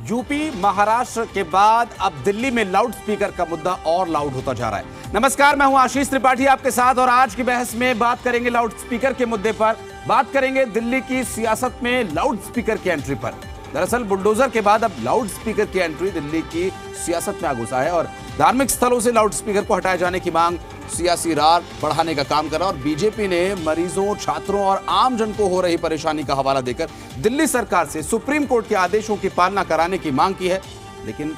UP Maharashtra के बाद अब दिल्ली में लाउड स्पीकर का मुद्दा और लाउड होता जा रहा है। नमस्कार, मैं हूं आशीष त्रिपाठी आपके साथ और आज की बहस में बात करेंगे लाउड स्पीकर के मुद्दे पर। बात करेंगे दिल्ली की सियासत में लाउड स्पीकर की एंट्री पर। दरअसल बुलडोजर के बाद अब लाउड स्पीकर की एंट्री दिल्ली की सियासत में आ घुसा है और धार्मिक स्थलों से लाउड स्पीकर को हटाए जाने की मांग सियासी रार बढ़ाने का काम कर रहा है। और बीजेपी ने मरीजों, छात्रों और आम जन को हो रही परेशानी का हवाला देकर दिल्ली सरकार से सुप्रीम कोर्ट के आदेशों की पालना कराने की मांग की है। लेकिन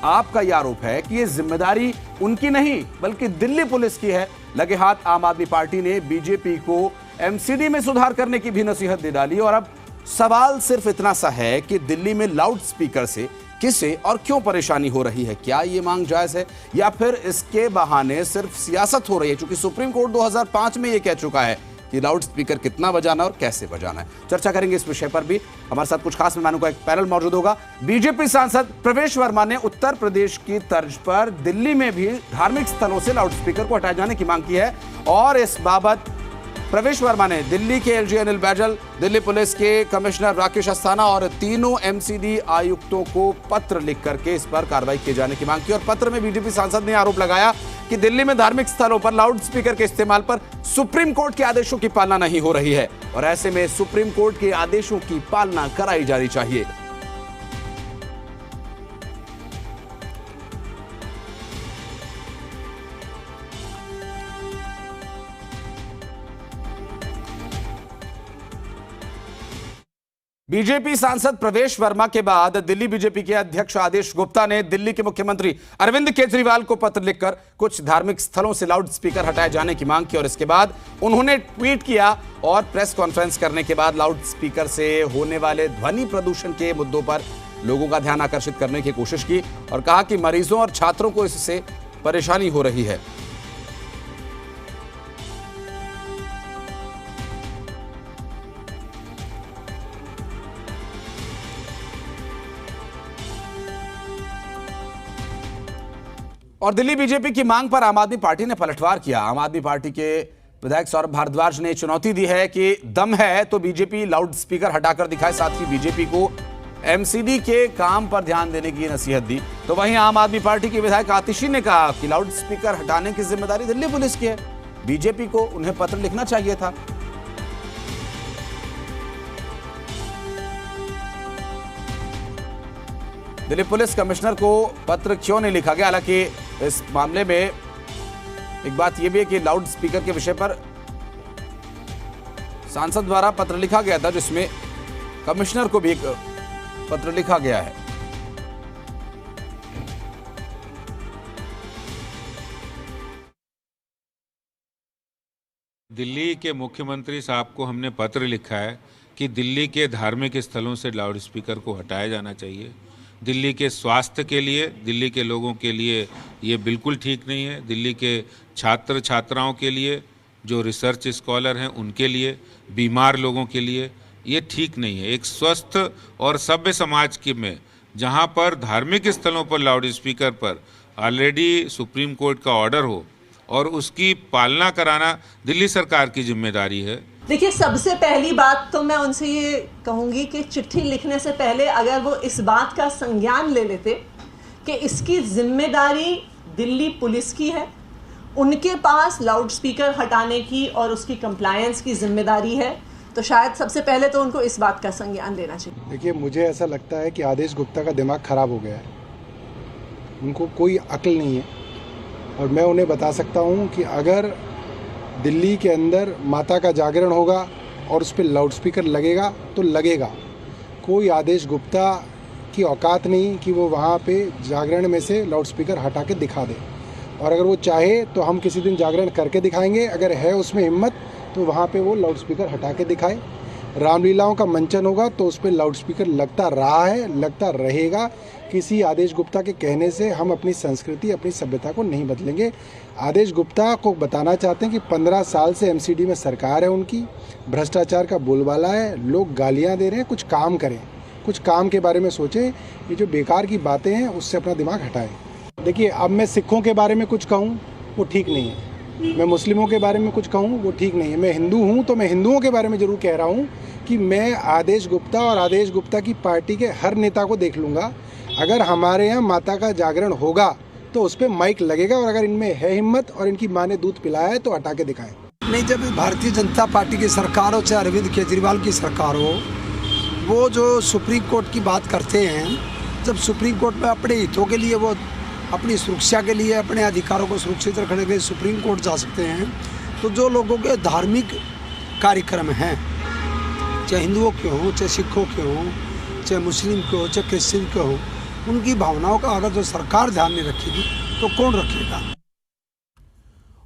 आपका यह आरोप है कि यह जिम्मेदारी उनकी नहीं बल्कि दिल्ली पुलिस की है। लगे हाथ आम आदमी पार्टी ने बीजेपी को एमसीडी में सुधार करने की भी नसीहत दे डाली। और अब सवाल सिर्फ इतना सा है कि दिल्ली में लाउड स्पीकर से किसे और क्यों परेशानी हो रही है? क्या ये मांग जायज है या फिर इसके बहाने सिर्फ सियासत हो रही है? क्योंकि सुप्रीम कोर्ट 2005 में ये कह चुका है कि लाउड स्पीकर कितना बजाना और कैसे बजाना है। चर्चा करेंगे इस विषय पर भी। हमारे साथ कुछ खास मेहमानों का एक पैनल मौजूद होगा। बीजेपी सांसद प्रवेश वर्मा ने उत्तर प्रदेश की तर्ज पर दिल्ली में भी धार्मिक स्थलों से लाउड स्पीकर को हटाए जाने की मांग की है और इस बाबत प्रवेश वर्मा ने दिल्ली के एलजी अनिल बैजल, दिल्ली पुलिस के कमिश्नर राकेश अस्थाना और तीनों एमसीडी आयुक्तों को पत्र लिख करके इस पर कार्रवाई किए जाने की मांग की। और पत्र में बीजेपी सांसद ने आरोप लगाया कि दिल्ली में धार्मिक स्थलों पर लाउड स्पीकर के इस्तेमाल पर सुप्रीम कोर्ट के आदेशों की पालना नहीं हो रही है और ऐसे में सुप्रीम कोर्ट के आदेशों की पालना कराई जानी चाहिए। बीजेपी सांसद प्रवेश वर्मा के बाद दिल्ली बीजेपी के अध्यक्ष आदेश गुप्ता ने दिल्ली के मुख्यमंत्री अरविंद केजरीवाल को पत्र लिखकर कुछ धार्मिक स्थलों से लाउड स्पीकर हटाए जाने की मांग की और इसके बाद उन्होंने ट्वीट किया और प्रेस कॉन्फ्रेंस करने के बाद लाउड स्पीकर से होने वाले ध्वनि प्रदूषण के मुद्दों पर लोगों का ध्यान आकर्षित करने की कोशिश की और कहा कि मरीजों और छात्रों को इससे परेशानी हो रही है। और दिल्ली बीजेपी की मांग पर आम आदमी पार्टी ने पलटवार किया। आम आदमी पार्टी के विधायक सौरभ भारद्वाज ने चुनौती दी है कि दम है तो बीजेपी लाउड स्पीकर हटाकर दिखाए। साथ ही बीजेपी को एमसीडी के काम पर ध्यान देने की नसीहत दी। तो वहीं आम आदमी पार्टी के विधायक आतिशी ने कहा कि लाउड स्पीकर हटाने की जिम्मेदारी दिल्ली पुलिस की है, बीजेपी को उन्हें पत्र लिखना चाहिए था। दिल्ली पुलिस कमिश्नर को पत्र क्यों नहीं लिखा गया? हालांकि इस मामले में एक बात यह भी है कि लाउड स्पीकर के विषय पर सांसद द्वारा पत्र लिखा गया था जिसमें कमिश्नर को भी एक पत्र लिखा गया है। दिल्ली के मुख्यमंत्री साहब को हमने पत्र लिखा है कि दिल्ली के धार्मिक स्थलों से लाउड स्पीकर को हटाया जाना चाहिए। दिल्ली के स्वास्थ्य के लिए, दिल्ली के लोगों के लिए ये बिल्कुल ठीक नहीं है। दिल्ली के छात्र छात्राओं के लिए, जो रिसर्च स्कॉलर हैं उनके लिए, बीमार लोगों के लिए ये ठीक नहीं है। एक स्वस्थ और सभ्य समाज के में जहाँ पर धार्मिक स्थलों पर लाउड स्पीकर पर ऑलरेडी सुप्रीम कोर्ट का ऑर्डर हो और उसकी पालना कराना दिल्ली सरकार की जिम्मेदारी है। देखिए, सबसे पहली बात तो मैं उनसे ये कहूँगी कि चिट्ठी लिखने से पहले अगर वो इस बात का संज्ञान ले लेते कि इसकी जिम्मेदारी दिल्ली पुलिस की है, उनके पास लाउड स्पीकर हटाने की और उसकी कंप्लायंस की जिम्मेदारी है, तो शायद सबसे पहले तो उनको इस बात का संज्ञान लेना चाहिए। देखिए, मुझे ऐसा लगता है कि आदेश गुप्ता का दिमाग खराब हो गया है, उनको कोई अक्ल नहीं है। और मैं उन्हें बता सकता हूँ कि अगर दिल्ली के अंदर माता का जागरण होगा और उस पर लाउड स्पीकर लगेगा तो लगेगा। कोई आदेश गुप्ता की औकात नहीं कि वो वहाँ पे जागरण में से लाउड स्पीकर हटा के दिखा दे। और अगर वो चाहे तो हम किसी दिन जागरण करके दिखाएंगे, अगर है उसमें हिम्मत तो वहाँ पे वो लाउड स्पीकर हटा के दिखाए। रामलीलाओं का मंचन होगा तो उस पर लाउड स्पीकर लगता रहा है, लगता रहेगा। किसी आदेश गुप्ता के कहने से हम अपनी संस्कृति, अपनी सभ्यता को नहीं बदलेंगे। आदेश गुप्ता को बताना चाहते हैं कि 15 साल से एमसीडी में सरकार है उनकी, भ्रष्टाचार का बोलबाला है, लोग गालियां दे रहे हैं। कुछ काम करें, कुछ काम के बारे में सोचें। ये जो बेकार की बातें हैं उससे अपना दिमाग हटाएं। देखिए, अब मैं सिखों के बारे में कुछ कहूँ वो ठीक नहीं है। मैं मुस्लिमों के बारे में कुछ कहूँ वो ठीक नहीं है। मैं हिंदू हूँ तो मैं हिंदुओं के बारे में ज़रूर कह रहा हूँ कि मैं आदेश गुप्ता और आदेश गुप्ता की पार्टी के हर नेता को देख लूँगा। अगर हमारे यहाँ माता का जागरण होगा तो उस पर माइक लगेगा, और अगर इनमें है हिम्मत और इनकी माँ ने दूध पिलाया है तो हटा के दिखाएं। नहीं, जब भारतीय जनता पार्टी की सरकार हो चाहे अरविंद केजरीवाल की सरकार हो, वो जो सुप्रीम कोर्ट की बात करते हैं, जब सुप्रीम कोर्ट में अपने हितों के लिए, वो अपनी सुरक्षा के लिए, अपने अधिकारों को सुरक्षित रखने के लिए सुप्रीम कोर्ट जा सकते हैं, तो जो लोगों के धार्मिक कार्यक्रम हैं, चाहे हिंदुओं के हों, चाहे सिखों के हों, चाहे मुस्लिम के हों, चाहे क्रिश्चियन के हों, उनकी भावनाओं का अगर जो सरकार ध्यान नहीं रखेगी तो कौन रखेगा।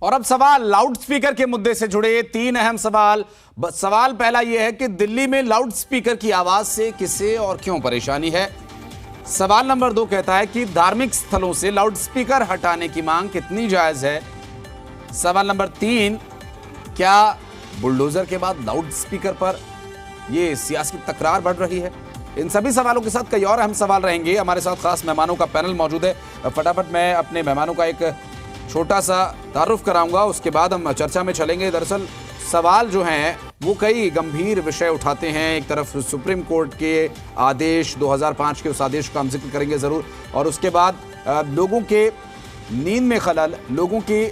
और अब सवाल लाउड स्पीकर के मुद्दे से जुड़े 3 अहम सवाल। सवाल पहला यह है कि दिल्ली में लाउड स्पीकर की आवाज से किसे और क्यों परेशानी है। सवाल नंबर 2 कहता है कि धार्मिक स्थलों से लाउड स्पीकर हटाने की मांग कितनी जायज है। सवाल नंबर 3, क्या बुलडोजर के बाद लाउड स्पीकर पर यह सियासी तकरार बढ़ रही है। इन सभी सवालों के साथ कई और अहम सवाल रहेंगे। हमारे साथ खास मेहमानों का पैनल मौजूद है। फटाफट मैं अपने मेहमानों का एक छोटा सा तारुफ कराऊंगा, उसके बाद हम चर्चा में चलेंगे। दरअसल सवाल जो हैं वो कई गंभीर विषय उठाते हैं। एक तरफ सुप्रीम कोर्ट के आदेश 2005 के, उस आदेश का हम जिक्र करेंगे ज़रूर, और उसके बाद लोगों के नींद में खलल, लोगों के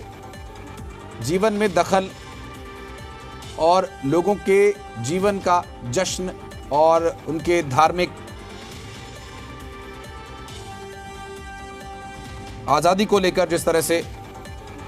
जीवन में दखल और लोगों के जीवन का जश्न और उनके धार्मिक आज़ादी को लेकर जिस तरह से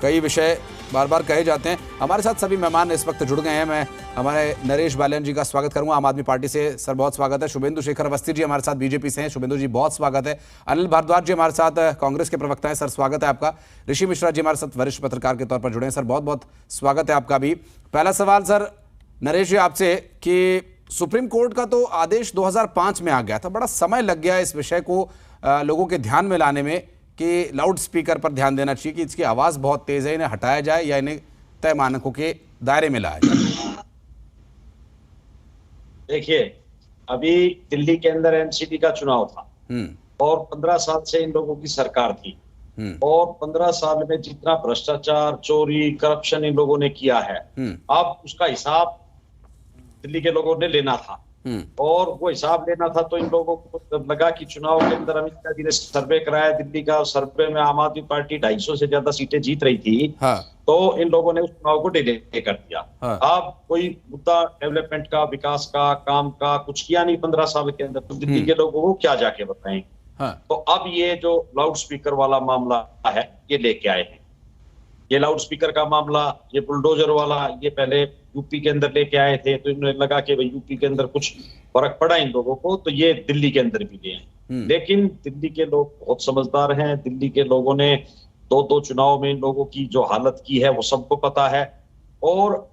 कई विषय बार बार कहे जाते हैं। हमारे साथ सभी मेहमान इस वक्त जुड़ गए हैं। मैं हमारे नरेश बालियान जी का स्वागत करूंगा, आम आदमी पार्टी से। सर बहुत स्वागत है। शुभेंदु शेखर अवस्थी जी हमारे साथ बीजेपी से हैं। शुभेंदु जी बहुत स्वागत है। अनिल भारद्वाज जी हमारे साथ कांग्रेस के प्रवक्ता हैं। सर स्वागत है आपका। ऋषि मिश्रा जी हमारे साथ वरिष्ठ पत्रकार के तौर पर जुड़े हैं। सर बहुत बहुत स्वागत है आपका भी। पहला सवाल सर नरेश जी आपसे कि सुप्रीम कोर्ट का तो आदेश 2005 में आ गया था, बड़ा समय लग गया इस विषय को लोगों के ध्यान में लाने में कि लाउड स्पीकर पर ध्यान देना चाहिए कि इसकी आवाज़ बहुत तेज़ है, इन्हें हटाया जाए या इन्हें तय मानकों के दायरे में लाया जाए। देखिए, अभी दिल्ली के अंदर एनसीटी का चुनाव था और 15 साल से इन लोगों की सरकार थी और 15 साल में जितना भ्रष्टाचार, चोरी, करप्शन इन लोगों ने किया है, अब उसका हिसाब दिल्ली के लोगों ने लेना था और वो हिसाब लेना था। तो इन लोगों को लगा कि चुनाव के अंदर अमित शाह जी ने सर्वे कराया दिल्ली का, सर्वे में आम आदमी पार्टी 250 से ज्यादा सीटें जीत रही थी। तो इन लोगों ने उस चुनाव को डिले कर दिया। अब कोई मुद्दा डेवलपमेंट का, विकास का, काम का कुछ किया नहीं 15 साल के अंदर, तो दिल्ली के लोगों को क्या जाके बताएं। तो अब ये जो लाउड स्पीकर वाला मामला है ये लेके आए हैं। ये लाउड स्पीकर का मामला, ये बुलडोजर वाला, ये पहले यूपी के अंदर लेके आए थे, तो इन्हें लगा कि भाई यूपी के अंदर कुछ फर्क पड़ा इन लोगों को, तो ये दिल्ली के अंदर भी ले आए। लेकिन दिल्ली के लोग बहुत समझदार हैं। दिल्ली के लोगों ने 2 चुनाव में इन लोगों की जो हालत की है वो सबको पता है, और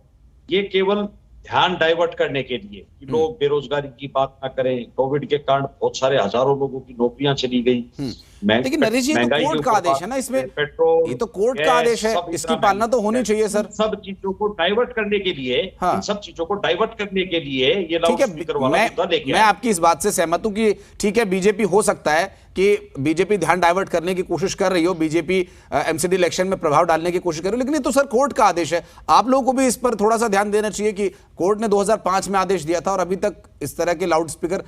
ये केवल ध्यान डाइवर्ट करने के लिए कि लोग बेरोजगारी की बात ना करें। कोविड के कारण बहुत सारे हजारों लोगों की नौकरियां चली गई। लेकिन नरेश जी, तो कोर्ट का आदेश है ना इसमें, पेट्रोल, ये तो कोर्ट का आदेश है, इसकी पालना तो होनी चाहिए सर। सब चीजों को डाइवर्ट करने के लिए, इन सब चीजों को डाइवर्ट करने के लिए ये लाउड स्पीकर वाला मुद्दा लेके मैं आपकी इस बात से सहमत हूं कि ठीक है, बीजेपी हो सकता है कि बीजेपी ध्यान डाइवर्ट करने की कोशिश कर रही हो, बीजेपी एमसीडी इलेक्शन में प्रभाव डालने की कोशिश कर रही हो, लेकिन ये तो सर कोर्ट का आदेश है। आप लोगों को भी इस पर थोड़ा सा ध्यान देना चाहिए कि कोर्ट ने 2005 में आदेश दिया था और अभी तक इस तरह के लाउड स्पीकर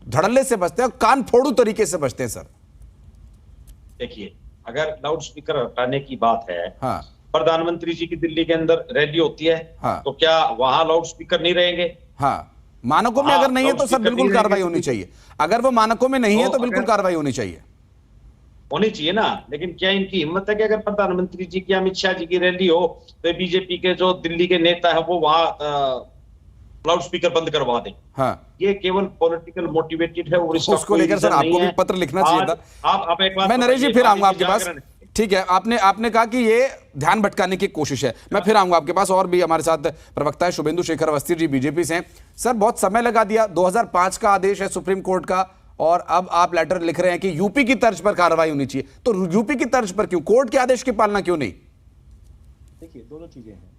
धड़ल्ले से बजते हैं और कान फोड़ू तरीके से बजते हैं। सर देखिए, अगर लाउड स्पीकर हटाने की बात है, प्रधानमंत्री जी की दिल्ली के अंदर रैली होती है, तो क्या वहां लाउड स्पीकर नहीं रहेंगे? मानकों में अगर नहीं है तो सर बिल्कुल कार्रवाई होनी चाहिए। अगर वो मानकों में नहीं है तो बिल्कुल कार्रवाई होनी चाहिए ना। लेकिन क्या इनकी हिम्मत है कि अगर प्रधानमंत्री जी की, अमित शाह जी की रैली हो तो बीजेपी के जो दिल्ली के नेता है वो वहां लाउड स्पीकर बंद करवा दें? ये केवल पॉलिटिकल मोटिवेटेड है और उसको लेकर सर आपको भी पत्र लिखना चाहिए था। आप एक बात, मैं नरेश जी फिर आऊंगा आपके पास। ठीक है, आपने कहा कि ये ध्यान भटकाने की कोशिश है, मैं फिर आऊंगा आपके पास। और भी हमारे साथ प्रवक्ता है शुभेंदु शेखर अवस्थी जी बीजेपी से। सर बहुत समय लगा दिया, 2005 का आदेश है सुप्रीम कोर्ट का और अब आप लेटर लिख रहे हैं कि यूपी की तर्ज पर कार्रवाई होनी चाहिए। तो यूपी की तर्ज पर क्यों, कोर्ट के आदेश की पालना क्यों नहीं? देखिए, दोनों चीजें हैं।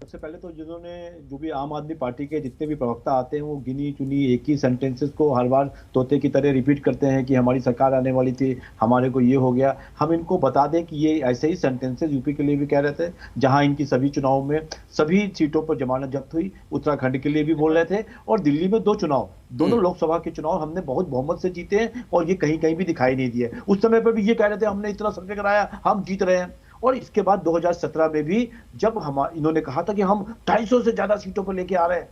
सबसे पहले तो जिन्होंने जो भी आम आदमी पार्टी के जितने भी प्रवक्ता आते हैं वो गिनी चुनी एक ही सेंटेंसेस को हर बार तोते की तरह रिपीट करते हैं कि हमारी सरकार आने वाली थी, हमारे को ये हो गया। हम इनको बता दें कि ये ऐसे ही सेंटेंसेस यूपी के लिए भी कह रहे थे, जहां इनकी सभी चुनाव में सभी सीटों पर जमानत जब्त हुई, उत्तराखंड के लिए भी बोल रहे थे। और दिल्ली में 2 चुनाव, दोनों लोकसभा के चुनाव हमने बहुत बहुमत से जीते हैं और ये कहीं कहीं भी दिखाई नहीं दिए। उस समय पर भी ये कह रहे थे हमने इतना सर्वे कराया, हम जीत रहे हैं। और इसके बाद 2017 में भी जब इन्होंने कहा था कि हम 250 से ज्यादा सीटों पर लेके आ रहे हैं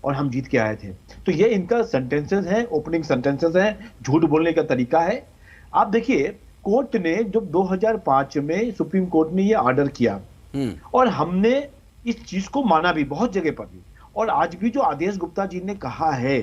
और हम जीत के आए थे। तो ये इनका सेंटेंसेस हैं, ओपनिंग सेंटेंसेस हैं, झूठ बोलने का तरीका है। आप देखिए, कोर्ट ने जब 2005 में सुप्रीम कोर्ट ने ये ऑर्डर किया और हमने इस चीज को माना भी बहुत जगह पर भी, और आज भी जो आदेश गुप्ता जी ने कहा है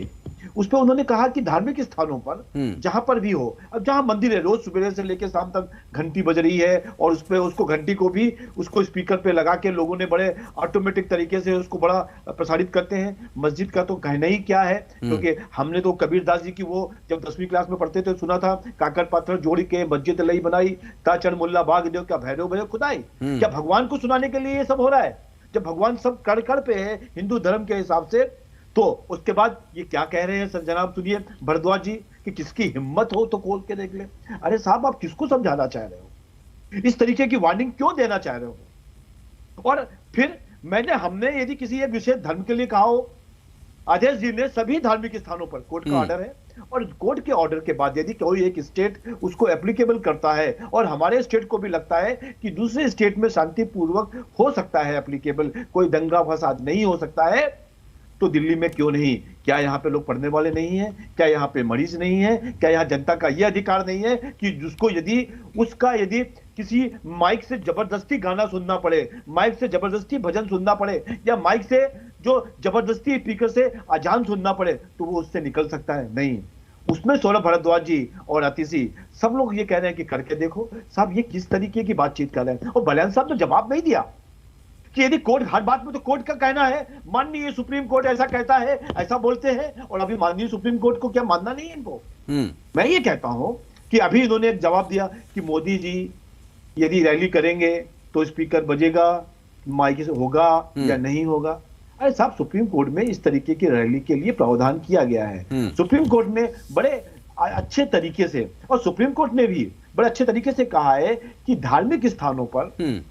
उस पर उन्होंने कहा कि धार्मिक स्थानों पर जहां पर भी हो, अब जहां मंदिर है रोज सुबह से लेकर शाम तक घंटी बज रही है और उस पे उसको घंटी को भी उसको स्पीकर पे लगा के लोगों ने बड़े ऑटोमेटिक तरीके से उसको बड़ा प्रसारित करते हैं। मस्जिद का तो कहना ही क्या है, क्योंकि हमने तो कबीर दास जी की वो जब 10वीं क्लास में पढ़ते थे सुना था, काकर पाथर जोड़ के मस्जिद लई बनाई, ताचर मुल्ला बाग देव क्या भैरव भैरव खुदाई। क्या भगवान को सुनाने के लिए ये सब हो रहा है? जब भगवान सब कड़ कड़ पे है हिंदू धर्म के हिसाब से, तो उसके बाद ये क्या कह रहे हैं जनाब सुनिए भारद्वाज जी कि किसकी हिम्मत हो तो खोल के देख ले। अरे साहब, आप किसको समझाना चाह रहे हो? इस तरीके की वार्निंग क्यों देना चाह रहे हो? और फिर हमने यदि किसी एक विशेष धर्म के लिए कहा हो, आदेश जी ने सभी धार्मिक स्थानों पर कोर्ट का ऑर्डर है और कोर्ट के ऑर्डर के बाद यदि कोई एक स्टेट उसको एप्लीकेबल करता है और हमारे स्टेट को भी लगता है कि दूसरे स्टेट में शांतिपूर्वक हो सकता है एप्लीकेबल, कोई दंगा फसाद नहीं हो सकता है, तो दिल्ली में क्यों नहीं? क्या यहाँ पे लोग पढ़ने वाले नहीं हैं? क्या यहाँ पे मरीज नहीं है? क्या यहाँ जनता का यह अधिकार नहीं है कि जिसको यदि किसी माइक से जबरदस्ती गाना सुनना पड़े, माइक से जबरदस्ती भजन सुनना पड़े, या माइक से जो जबरदस्ती स्पीकर से अजान सुनना पड़े, तो वो उससे निकल सकता है? नहीं। उसमें सौरभ भारद्वाज जी और आतिशी सब लोग ये कह रहे हैं कि करके देखो। साहब, ये किस तरीके की बातचीत कर रहे हैं? और बलियान साहब ने जवाब नहीं दिया कि यदि कोर्ट हर बात में, तो कोर्ट का कहना है, माननीय सुप्रीम कोर्ट ऐसा कहता है, ऐसा बोलते हैं, और अभी माननीय सुप्रीम कोर्ट को क्या मानना नहीं है इनको? मैं ये कहता हूं कि अभी इन्होंने एक जवाब दिया कि मोदी जी यदि रैली करेंगे तो स्पीकर बजेगा, माइक से होगा या नहीं होगा। अरे साहब, सुप्रीम कोर्ट में इस तरीके की रैली के लिए प्रावधान किया गया है। सुप्रीम कोर्ट ने बड़े अच्छे तरीके से, और सुप्रीम कोर्ट ने भी बड़े अच्छे तरीके से कहा है कि धार्मिक स्थानों पर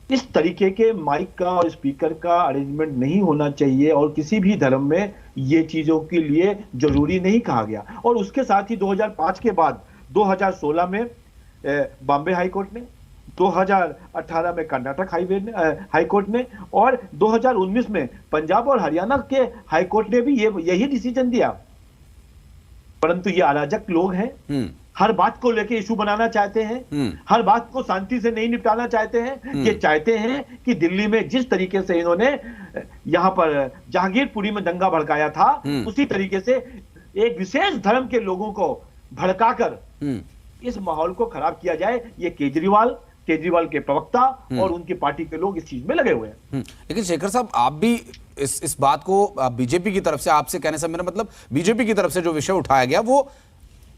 इस तरीके के माइक का और स्पीकर का अरेंजमेंट नहीं होना चाहिए, और किसी भी धर्म में ये चीजों के लिए जरूरी नहीं कहा गया। और उसके साथ ही 2005 के बाद 2016 में बॉम्बे हाई कोर्ट ने, 2018 में कर्नाटक हाई कोर्ट ने, और 2019 में पंजाब और हरियाणा के हाई कोर्ट ने भी यही डिसीजन दिया। परंतु ये अराजक लोग हैं, हर बात को लेके इशू बनाना चाहते हैं, हर बात को शांति से नहीं निपटाना चाहते हैं। ये चाहते हैं कि दिल्ली में जिस तरीके से इन्होंने यहां पर जहांगीरपुरी में दंगा भड़काया था, उसी तरीके से एक विशेष धर्म के लोगों को भड़काकर इस माहौल को खराब किया जाए। ये केजरीवाल के प्रवक्ता और उनकी पार्टी के लोग इस चीज में लगे हुए हैं। लेकिन शेखर साहब, आप भी इस बात को बीजेपी की तरफ से, आपसे कहने से मेरा मतलब बीजेपी की तरफ से जो विषय उठाया गया वो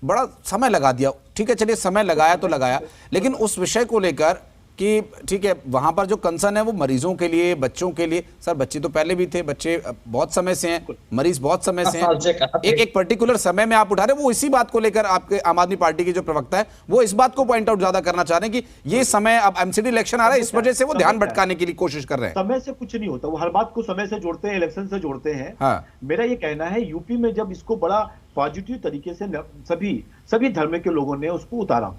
बड़ा समय लगा दिया। ठीक है, चलिए समय लगाया तो लगाया, लेकिन उस विषय को लेकर कि ठीक है वहां पर जो कंसर्न है वो मरीजों के लिए, बच्चों के लिए। सर, बच्चे तो पहले भी थे, बच्चे बहुत समय से हैं, मरीज बहुत समय से हैं, एक पर्टिकुलर समय में आप उठा रहे, वो इसी बात को लेकर आपके आम आदमी पार्टी की जो प्रवक्ता है वो इस बात को पॉइंट आउट ज्यादा करना चाह रहे हैं कि ये समय, अब एमसीडी इलेक्शन आ रहा है, इस वजह से वो ध्यान भटकाने की कोशिश कर रहे हैं। समय से कुछ नहीं होता, वो हर बात को समय से जोड़ते हैं, इलेक्शन से जोड़ते हैं। मेरा ये कहना है, यूपी में जब इसको बड़ा पॉजिटिव तरीके से सभी धर्म के लोगों ने उसको उतारा,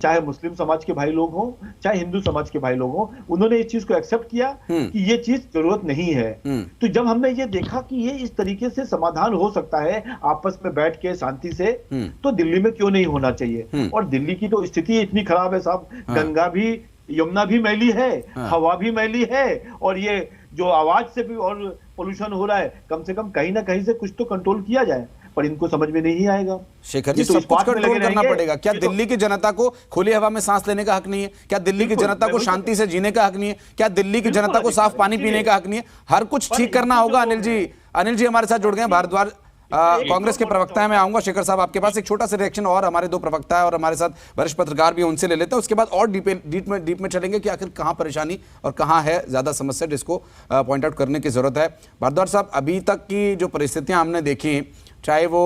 चाहे मुस्लिम समाज के भाई लोग हों, चाहे हिंदू समाज के भाई लोग हों, उन्होंने इस चीज को एक्सेप्ट किया कि ये चीज जरूरत नहीं है। तो जब हमने ये देखा कि ये इस तरीके से समाधान हो सकता है आपस में बैठ के शांति से, तो दिल्ली में क्यों नहीं होना चाहिए। और दिल्ली की तो स्थिति इतनी खराब है साहब, गंगा भी, यमुना भी मैली है, हवा भी मैली है, और ये जो आवाज से भी और पोल्यूशन हो रहा है, कम से कम कहीं ना कहीं से कुछ तो कंट्रोल किया जाए, पर इनको समझ में नहीं आएगा। शेखर जी, सब कुछ कंट्रोल करना पड़ेगा। क्या दिल्ली की जनता को खुली हवा में सांस लेने का हक नहीं है? क्या दिल्ली की जनता को शांति से जीने का हक नहीं है? क्या दिल्ली की जनता को साफ पानी पीने का हक नहीं है? हर कुछ ठीक करना होगा। अनिल जी हमारे साथ जुड़ गए हैं, कांग्रेस के प्रवक्ता हैं, मैं आऊंगा शेखर साहब आपके पास। एक छोटा सा रिएक्शन और हमारे दो प्रवक्ता है और हमारे साथ वरिष्ठ पत्रकार भी, उनसे ले लेते हैं, उसके बाद और डीप में चलेंगे कि आखिर कहाँ परेशानी और कहाँ है ज्यादा समस्या जिसको पॉइंट आउट करने की जरूरत है। भारद्वाज साहब, अभी तक की जो परिस्थितियां हमने देखी, चाहे वो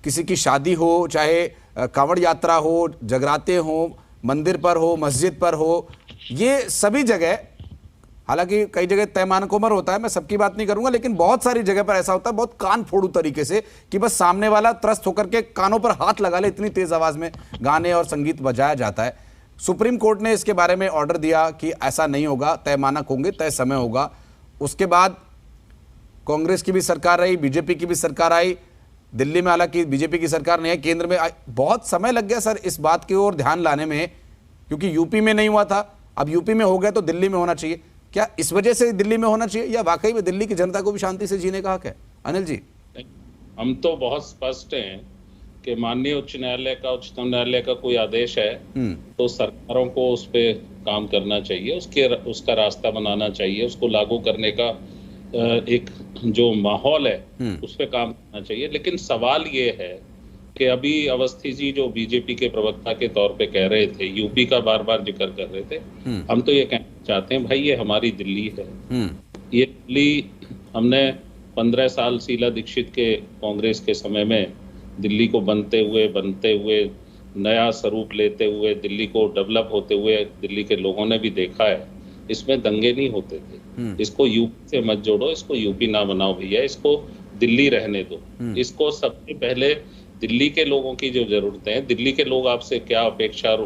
किसी की शादी हो, चाहे कांवड़ यात्रा हो, जगराते हो, मंदिर पर हो, मस्जिद पर हो, ये सभी जगह, हालांकि कई जगह तय मानक उम्र होता है, मैं सबकी बात नहीं करूंगा, लेकिन बहुत सारी जगह पर ऐसा होता है बहुत कान फोड़ू तरीके से कि बस सामने वाला त्रस्त होकर के कानों पर हाथ लगा ले, इतनी तेज आवाज में गाने और संगीत बजाया जाता है। सुप्रीम कोर्ट ने इसके बारे में ऑर्डर दिया कि ऐसा नहीं होगा, तय मानक होंगे, तय समय होगा। उसके बाद कांग्रेस की भी सरकार रही, बीजेपी की भी सरकार आई, दिल्ली में हालांकि बीजेपी की सरकार नहीं है, केंद्र में बहुत समय लग गया सर इस बात की ओर ध्यान लाने में, क्योंकि यूपी में नहीं हुआ था, अब यूपी में हो गया तो दिल्ली में होना चाहिए। क्या इस वजह से दिल्ली में होना चाहिए या वाकई में दिल्ली की जनता को भी शांति से जीने का हक है? अनिल जी, हम तो बहुत स्पष्ट हैं कि माननीय उच्चतम न्यायालय का कोई आदेश है तो सरकारों को उस पर काम करना चाहिए, उसका रास्ता बनाना चाहिए, उसको लागू करने का एक जो माहौल है उस पर काम करना चाहिए। लेकिन सवाल ये है कि अभी अवस्थी जी जो बीजेपी के प्रवक्ता के तौर पे कह रहे थे, यूपी का बार बार जिक्र कर रहे थे, हम तो ये कहना चाहते हैं भाई ये हमारी दिल्ली है। ये दिल्ली हमने 15 साल शीला दीक्षित के कांग्रेस के समय में दिल्ली को बनते हुए नया स्वरूप लेते हुए, दिल्ली को डेवलप होते हुए दिल्ली के लोगों ने भी देखा है, इसमें दंगे नहीं होते थे। इसको यूपी से मत जोड़ो, इसको यूपी ना बनाओ भैया, इसको दिल्ली रहने दो। इसको सबसे पहले दिल्ली के लोगों की जो जरूरतें हैं, दिल्ली के लोग आपसे क्या अपेक्षा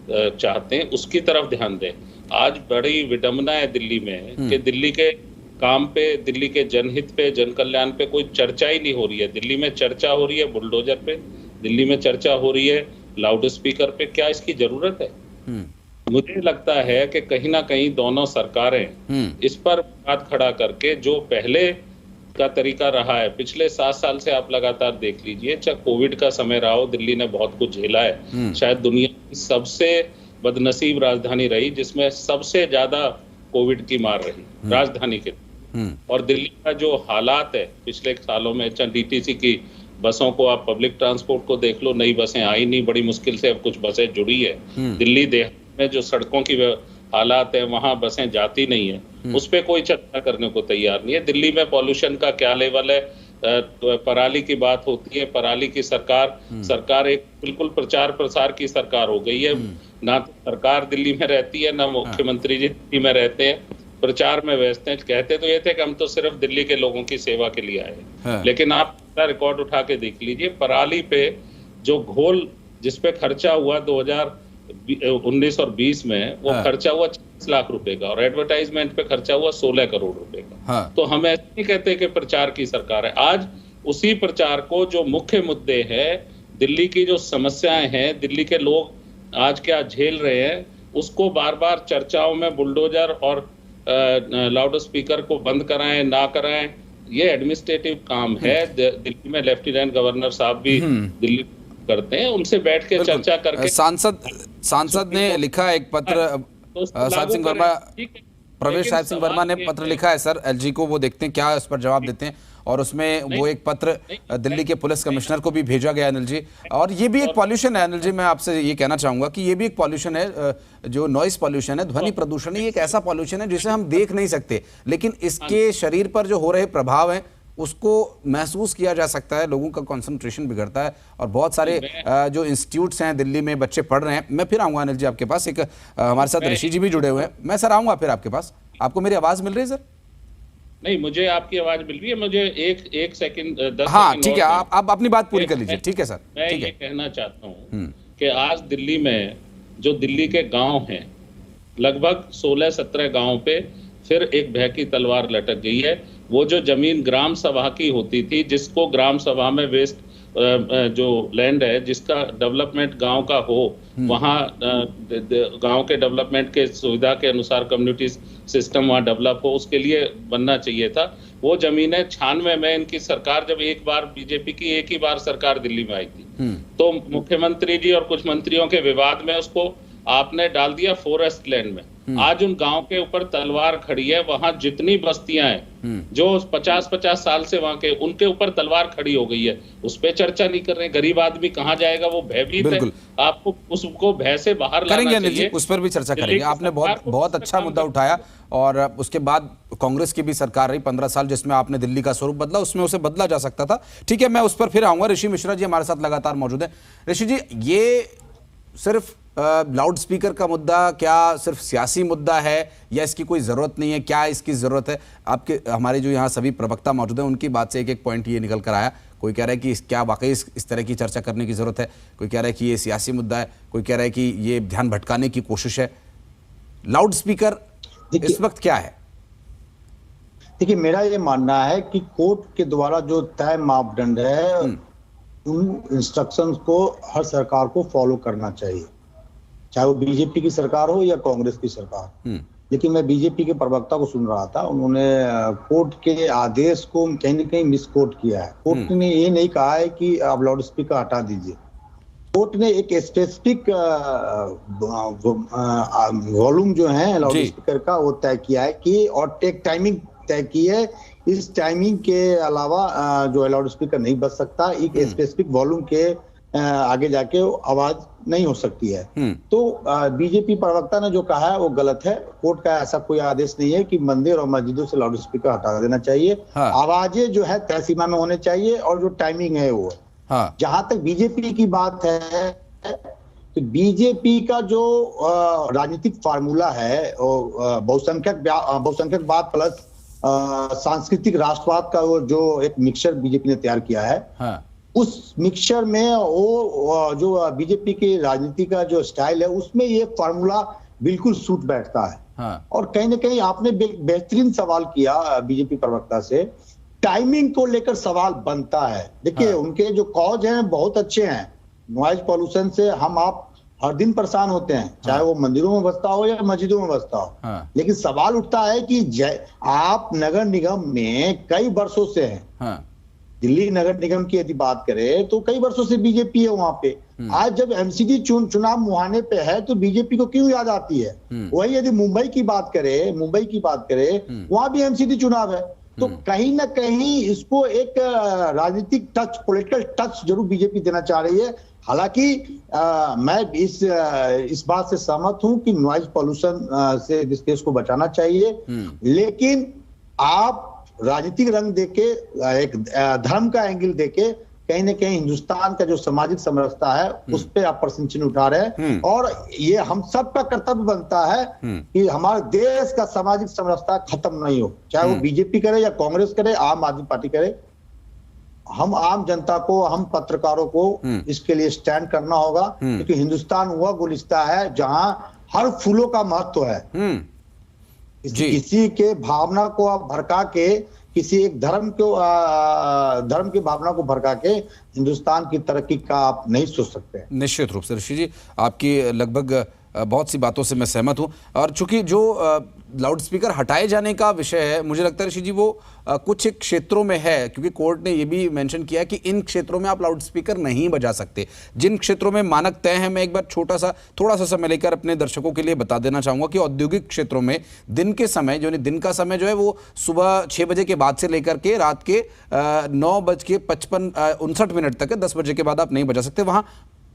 चाहते हैं, उसकी तरफ ध्यान दें। आज बड़ी विडंबना है दिल्ली में कि दिल्ली के काम पे, दिल्ली के जनहित पे, जन कल्याण पे कोई चर्चा ही नहीं हो रही है। दिल्ली में चर्चा हो रही है बुलडोजर पे, दिल्ली में चर्चा हो रही है लाउड स्पीकर पे। क्या इसकी जरूरत है? मुझे लगता है कि कहीं ना कहीं दोनों सरकारें इस पर बात खड़ा करके, जो पहले का तरीका रहा है, पिछले 7 साल से आप लगातार देख लीजिए, चाहे कोविड का समय रहा हो, दिल्ली ने बहुत कुछ झेला है। शायद दुनिया की सबसे बदनसीब राजधानी रही जिसमें सबसे ज्यादा कोविड की मार रही राजधानी के। और दिल्ली का जो हालात है पिछले सालों में, चाहे डीटीसी की बसों को, आप पब्लिक ट्रांसपोर्ट को देख लो, नई बसें आई नहीं, बड़ी मुश्किल से अब कुछ बसें जुड़ी है। दिल्ली देहात में जो सड़कों की हालात है, वहां बसें जाती नहीं है, उस पर कोई चर्चा करने को तैयार नहीं है। दिल्ली में पॉल्यूशन का क्या लेवल है, पराली की बात होती है, पराली की सरकार एक बिल्कुल प्रचार प्रसार की सरकार हो गई है। ना तो सरकार दिल्ली में रहती है, ना मुख्यमंत्री जी दिल्ली में रहते हैं, प्रचार में व्यस्त हैं। कहते तो ये थे कि हम तो सिर्फ दिल्ली के लोगों की सेवा के लिए आए हैं, लेकिन आप रिकॉर्ड उठा के देख लीजिए, पराली पे जो घोल जिसपे खर्चा हुआ 2019 और 20 में, वो खर्चा हुआ 40 लाख रुपए का, और एडवर्टाइजमेंट पे खर्चा हुआ 16 करोड़ रुपए का। तो हम ऐसे नहीं कहते कि प्रचार की सरकार है। आज उसी प्रचार को, जो मुख्य मुद्दे हैं, दिल्ली की जो समस्याएं हैं, दिल्ली के लोग आज क्या झेल रहे हैं, उसको बार बार चर्चाओं में बुलडोजर और लाउड स्पीकर को बंद कराएं ना कराएं, ये एडमिनिस्ट्रेटिव काम है। दिल्ली में लेफ्टिनेंट गवर्नर साहब भी दिल्ली करते हैं, उनसे बैठ के चर्चा करके। सांसद ने लिखा एक पत्र, साहिब सिंह वर्मा, प्रवेश साहिब सिंह वर्मा ने पत्र लिखा है सर एलजी को, वो देखते हैं क्या उस पर जवाब देते हैं। और उसमें वो एक पत्र दिल्ली के पुलिस कमिश्नर को भी भेजा गया अनिल जी। और ये भी एक पॉल्यूशन है अनिल जी, मैं आपसे ये कहना चाहूंगा कि ये भी एक पॉल्यूशन है, जो नॉइस पॉल्यूशन है, ध्वनि प्रदूषण, ये एक ऐसा पॉल्यूशन है जिसे हम देख नहीं सकते, लेकिन इसके शरीर पर जो हो रहे प्रभाव हैं उसको महसूस किया जा सकता है। लोगों का कंसंट्रेशन बिगड़ता है, और बहुत सारे जो इंस्टीट्यूट्स हैं दिल्ली में, बच्चे पढ़ रहे हैं। मैं फिर आऊंगा अनिल जी आपके पास, एक हमारे साथ ऋषि जी भी जुड़े हुए हैं, मैं सर आऊंगा फिर आपके पास। आपको मेरी आवाज मिल रही है सर? नहीं, मुझे आपकी आवाज मिल रही है। मुझे एक सेकंड, 10 हाँ ठीक है, आप अपनी बात पूरी कर लीजिए। ठीक है सर, मैं ये कहना चाहता हूँ कि आज दिल्ली में जो दिल्ली के गांव हैं, लगभग 16-17 गांव पे फिर एक भय की तलवार लटक गई है। वो जो जमीन ग्राम सभा की होती थी, जिसको ग्राम सभा में वेस्ट जो लैंड है, जिसका डेवलपमेंट गांव का हो, वहाँ गांव के डेवलपमेंट के सुविधा के अनुसार कम्युनिटी सिस्टम वहाँ डेवलप हो, उसके लिए बनना चाहिए था। वो जमीनें 96 में इनकी सरकार, जब एक बार बीजेपी की एक ही बार सरकार दिल्ली में आई थी, तो मुख्यमंत्री जी और कुछ मंत्रियों के विवाद में उसको आपने डाल दिया फॉरेस्ट लैंड में। आज उन गांव के ऊपर तलवार खड़ी है, वहां जितनी बस्तियां हैं जो 50-50 साल से वहां के, उनके ऊपर तलवार खड़ी हो गई है, उस पर चर्चा नहीं कर रहे। गरीब आदमी कहां जाएगा, वो भयभीत है। आपको उसको भय से बाहर लाना चाहिए। उस पर भी चर्चा करेंगे। आपने बहुत अच्छा मुद्दा उठाया। और उसके बाद कांग्रेस की भी सरकार रही 15 साल, जिसमें आपने दिल्ली का स्वरूप बदला, उसमें उसे बदला जा सकता था। ठीक है, मैं उस पर फिर आऊंगा। ऋषि मिश्रा जी हमारे साथ लगातार मौजूद है। ऋषि जी, ये सिर्फ लाउड स्पीकर का मुद्दा क्या सिर्फ सियासी मुद्दा है या इसकी कोई ज़रूरत नहीं है? क्या इसकी ज़रूरत है? आपके हमारे जो यहाँ सभी प्रवक्ता मौजूद हैं उनकी बात से एक एक पॉइंट ये निकल कर आया। कोई कह रहा है कि क्या वाकई इस तरह की चर्चा करने की ज़रूरत है, कोई कह रहा है कि ये सियासी मुद्दा है, कोई कह रहा है कि ये ध्यान भटकाने की कोशिश है। लाउड स्पीकर इस वक्त क्या है? देखिए, मेरा ये मानना है कि कोर्ट के द्वारा जो तय मापदंड है उन इंस्ट्रक्शंस को हर सरकार को फॉलो करना चाहिए, चाहे वो बीजेपी की सरकार हो या कांग्रेस की सरकार। लेकिन मैं बीजेपी के प्रवक्ता को सुन रहा था, उन्होंने कोर्ट के आदेश को कहीं न कहीं मिसकोट किया है। कोर्ट ने ये नहीं कहा है कि आप लाउड स्पीकर हटा दीजिए। कोर्ट ने एक स्पेसिफिक वॉल्यूम जो है लाउड स्पीकर का वो तय किया है कि, और एक टाइमिंग तय की है। इस टाइमिंग के अलावा जो है लाउड स्पीकर नहीं बज सकता। एक स्पेसिफिक वॉल्यूम के आगे जाके आवाज नहीं हो सकती है। तो बीजेपी प्रवक्ता ने जो कहा है वो गलत है। कोर्ट का ऐसा कोई आदेश नहीं है कि मंदिर और मस्जिदों से लाउड स्पीकर हटा देना चाहिए। आवाजें जो है तय सीमा में होने चाहिए और जो टाइमिंग है वो। जहां तक बीजेपी की बात है, तो बीजेपी का जो राजनीतिक फार्मूला है बहुसंख्यकवाद प्लस सांस्कृतिक राष्ट्रवाद का वो जो एक मिक्सचर बीजेपी ने तैयार किया है, उस मिक्सचर में वो जो बीजेपी की राजनीति का जो स्टाइल है उसमें ये फार्मूला बिल्कुल सूट बैठता है। और कहीं ना कहीं आपने बेहतरीन सवाल किया बीजेपी प्रवक्ता से, टाइमिंग को लेकर सवाल बनता है। देखिए, उनके जो कॉज हैं बहुत अच्छे हैं। नॉइज पॉल्यूशन से हम आप हर दिन परेशान होते हैं, चाहे वो मंदिरों में बसता हो या मस्जिदों में बसता हो। लेकिन सवाल उठता है कि आप नगर निगम में कई वर्षों से हैं। दिल्ली नगर निगम की यदि बात करें तो कई वर्षों से बीजेपी है वहां पे। आज जब एमसीडी चुनाव मुहाने पे है तो बीजेपी को क्यों याद आती है? वही यदि मुंबई की बात करें वहां भी एमसीडी चुनाव है। तो कहीं ना कहीं इसको एक राजनीतिक टच, पॉलिटिकल टच जरूर बीजेपी देना चाह रही है। हालांकि मैं इस बात से सहमत हूं कि नॉइज पॉल्यूशन से इस देश को बचाना चाहिए, लेकिन आप राजनीतिक रंग देके, एक धर्म का एंगल देके कहीं ना कहीं हिंदुस्तान का जो सामाजिक समरसता है उस पे आप प्रश्न चिन्ह उठा रहे हैं। और ये हम सब का कर्तव्य बनता है कि हमारे देश का सामाजिक समरसता खत्म नहीं हो, चाहे वो बीजेपी करे या कांग्रेस करे, आम आदमी पार्टी करे। हम आम जनता को, हम पत्रकारों को इसके लिए स्टैंड करना होगा, क्योंकि हिंदुस्तान वह गुलिस्ता है जहां हर फूलों का महत्व है। किसी के भावना को आप भड़का के, किसी एक धर्म की भावना को भड़का के हिंदुस्तान की तरक्की का आप नहीं सोच सकते। निश्चित रूप से ऋषि जी, आपकी लगभग बहुत सी बातों से मैं सहमत हूं। और चूंकि जो लाउड स्पीकर हटाए जाने का विषय है, मुझे लगता है ऋषि जी वो कुछ क्षेत्रों में है, क्योंकि कोर्ट ने ये भी मेंशन किया कि इन क्षेत्रों में आप लाउड स्पीकर नहीं बजा सकते। जिन क्षेत्रों में मानक तय है, मैं एक बार थोड़ा सा समय लेकर अपने दर्शकों के लिए बता देना चाहूँगा कि औद्योगिक क्षेत्रों में दिन का समय जो है वो सुबह 6 बजे के बाद से लेकर के रात के 9:59 तक है। 10 बजे के बाद आप नहीं बजा सकते। वहाँ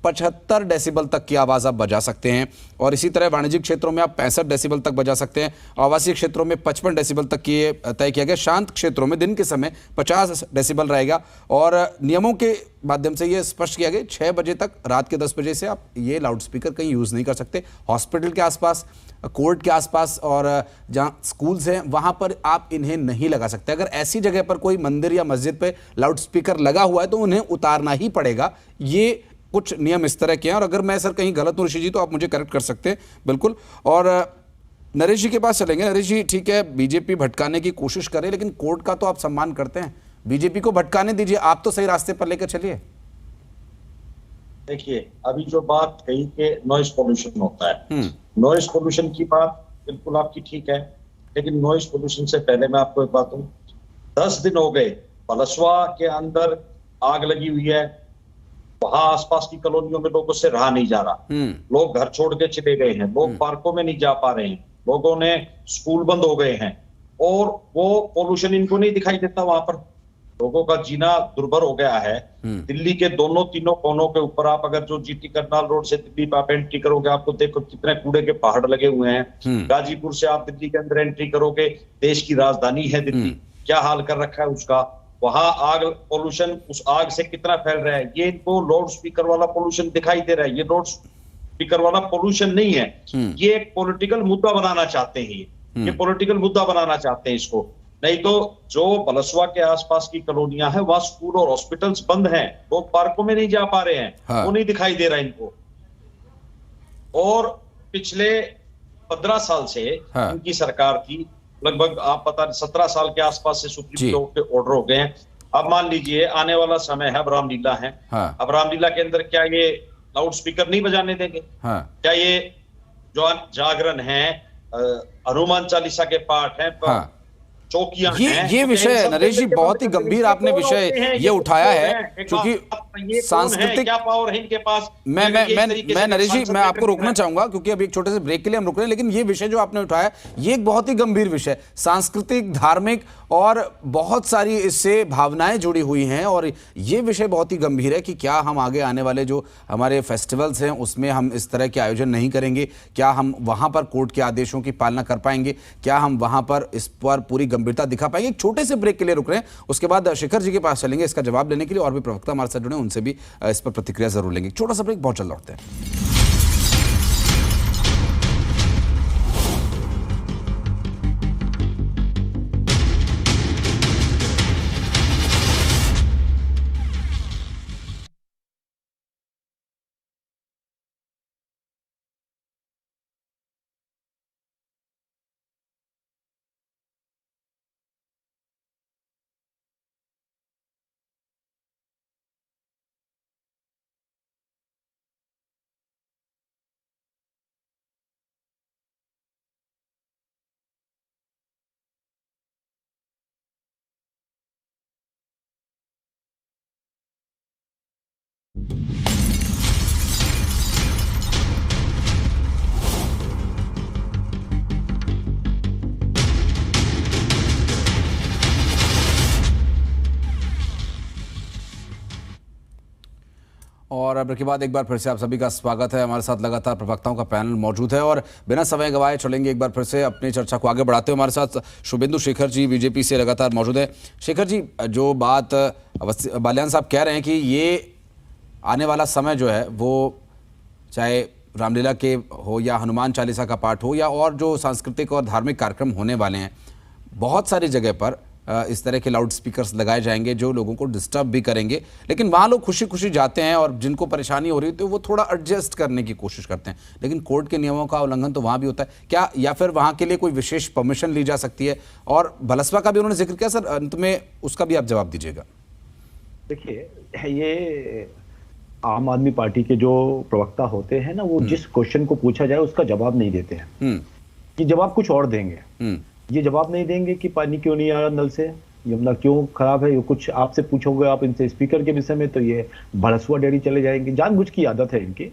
75 डेसिबल तक की आवाज़ आप बजा सकते हैं। और इसी तरह वाणिज्यिक क्षेत्रों में आप 65 डेसिबल तक बजा सकते हैं। आवासीय क्षेत्रों में 55 डेसिबल तक की तय किया गया। शांत क्षेत्रों में दिन के समय 50 डेसिबल रहेगा। और नियमों के माध्यम से ये स्पष्ट किया गया 6 बजे तक, रात के 10 बजे से आप ये लाउड स्पीकर कहीं यूज़ नहीं कर सकते। हॉस्पिटल के आसपास, कोर्ट के आसपास और जहाँ स्कूल्स हैं वहाँ पर आप इन्हें नहीं लगा सकते। अगर ऐसी जगह पर कोई मंदिर या मस्जिद पे लाउड स्पीकर लगा हुआ है तो उन्हें उतारना ही पड़ेगा। ये कुछ नियम इस तरह के हैं। और अगर मैं सर कहीं गलत हूँ ऋषि जी तो आप मुझे करेक्ट कर सकते हैं, बिल्कुल। और नरेश जी के पास चलेंगे। नरेश जी, ठीक है, बीजेपी भटकाने की कोशिश करे, लेकिन कोर्ट का तो आप सम्मान करते हैं, बीजेपी को भटकाने दीजिए, आप तो सही रास्ते पर लेकर चलिए। देखिए, अभी जो बात कही कि नॉइज पोल्यूशन होता है, नॉइज पोल्यूशन की बात बिल्कुल आपकी ठीक है, लेकिन नॉइज पोल्यूशन से पहले मैं आपको एक बात कहूं, 10 दिन हो गए पलसवा के अंदर आग लगी हुई है। वहां आसपास की कॉलोनियों में लोगों से रहा नहीं जा रहा। लोग घर छोड़ के चले गए हैं, लोग पार्कों में नहीं जा पा रहे हैं। लोगों ने स्कूल बंद हो गए हैं और वो पोल्यूशन इनको नहीं दिखाई देता। वहां पर लोगों का जीना दुर्भर हो गया है। दिल्ली के दोनों तीनों कोनों के ऊपर आप अगर जो जीटी करनाल रोड से दिल्ली पे आप एंट्री करोगे, आपको देखो कितने कूड़े के पहाड़ लगे हुए हैं। गाजीपुर से आप दिल्ली के अंदर एंट्री करोगे, देश की राजधानी है दिल्ली, क्या हाल कर रखा है उसका। वहां आग, पोल्यूशन उस आग से कितना फैल रहा है। ये इनको लाउड स्पीकर वाला पोल्यूशन दिखाई दे रहा है, ये लाउड स्पीकर वाला पोल्यूशन नहीं है। ये एक पॉलिटिकल मुद्दा बनाना चाहते हैं, ये पॉलिटिकल मुद्दा बनाना चाहते हैं इसको। नहीं तो जो बलसवा के आसपास की कॉलोनियां हैं वहां स्कूल और हॉस्पिटल्स बंद हैं, लोग पार्कों में नहीं जा पा रहे हैं। हाँ। वो नहीं दिखाई दे रहा इनको। और पिछले 15 साल से हाँ। इनकी सरकार थी, लगभग आप पता 17 साल के आसपास से सुप्रीम कोर्ट के ऑर्डर हो गए हैं। अब मान लीजिए आने वाला समय है, अब रामलीला है। हाँ। अब रामलीला के अंदर क्या ये लाउड स्पीकर नहीं बजाने देंगे? हाँ। क्या ये जो जागरण है, हनुमान चालीसा के पाठ है, हाँ। चौकियां ये विषय नरेश जी बहुत ही गंभीर आपने विषय ये उठाया है, क्योंकि सांस्कृतिक क्या पावर है इनके पास। मैं नरेश जी मैं आपको रोकना चाहूंगा क्योंकि अभी एक छोटे से ब्रेक के लिए हम रुक रहे हैं, लेकिन ये विषय जो आपने उठाया ये एक बहुत ही गंभीर विषय, सांस्कृतिक, धार्मिक और बहुत सारी इससे भावनाएं जुड़ी हुई हैं। और ये विषय बहुत ही गंभीर है कि क्या हम आगे आने वाले जो हमारे फेस्टिवल्स हैं उसमें हम इस तरह के आयोजन नहीं करेंगे, क्या हम वहां पर कोर्ट के आदेशों की पालना कर पाएंगे, क्या हम वहां पर इस पर पूरी गंभीरता दिखा पाएंगे। एक छोटे से ब्रेक के लिए रुक रहे हैं, उसके बाद शेखर जी के पास चलेंगे इसका जवाब लेने के लिए, और भी प्रवक्ता हमारे साथ जुड़े उनसे भी इस पर प्रतिक्रिया जरूर लेंगे। छोटा सा ब्रेक, बहुत जल्द लौटते हैं। और ब्रेक के बाद एक बार फिर से आप सभी का स्वागत है। हमारे साथ लगातार प्रवक्ताओं का पैनल मौजूद है और बिना समय गवाए चलेंगे एक बार फिर से अपनी चर्चा को आगे बढ़ाते हुए। हमारे साथ शुभेंदु शेखर जी बीजेपी से लगातार मौजूद है। शेखर जी, जो बात बालियान साहब कह रहे हैं कि ये आने वाला समय जो है वो चाहे रामलीला के हो या हनुमान चालीसा का पाठ हो या और जो सांस्कृतिक और धार्मिक कार्यक्रम होने वाले हैं, बहुत सारी जगह पर इस तरह के लाउड स्पीकर्स लगाए जाएंगे जो लोगों को डिस्टर्ब भी करेंगे, लेकिन वहाँ लोग खुशी खुशी जाते हैं और जिनको परेशानी हो रही है तो वो थोड़ा एडजस्ट करने की कोशिश करते हैं, लेकिन कोर्ट के नियमों का उल्लंघन तो वहाँ भी होता है क्या, या फिर वहाँ के लिए कोई विशेष परमिशन ली जा सकती है? और बलसवा का भी उन्होंने जिक्र किया, सर अंत में उसका भी आप जवाब दीजिएगा। देखिए, ये आम आदमी पार्टी के जो प्रवक्ता होते हैं ना, वो जिस क्वेश्चन को पूछा जाए उसका जवाब नहीं देते हैं, कि जवाब कुछ और देंगे। ये जवाब नहीं देंगे कि पानी क्यों नहीं आ रहा नल से, यमुना क्यों खराब है, ये कुछ आपसे पूछोगे आप इनसे स्पीकर के विषय में तो ये भड़सुआ डेयरी चले जाएंगे। जानबूझ की आदत है इनकी।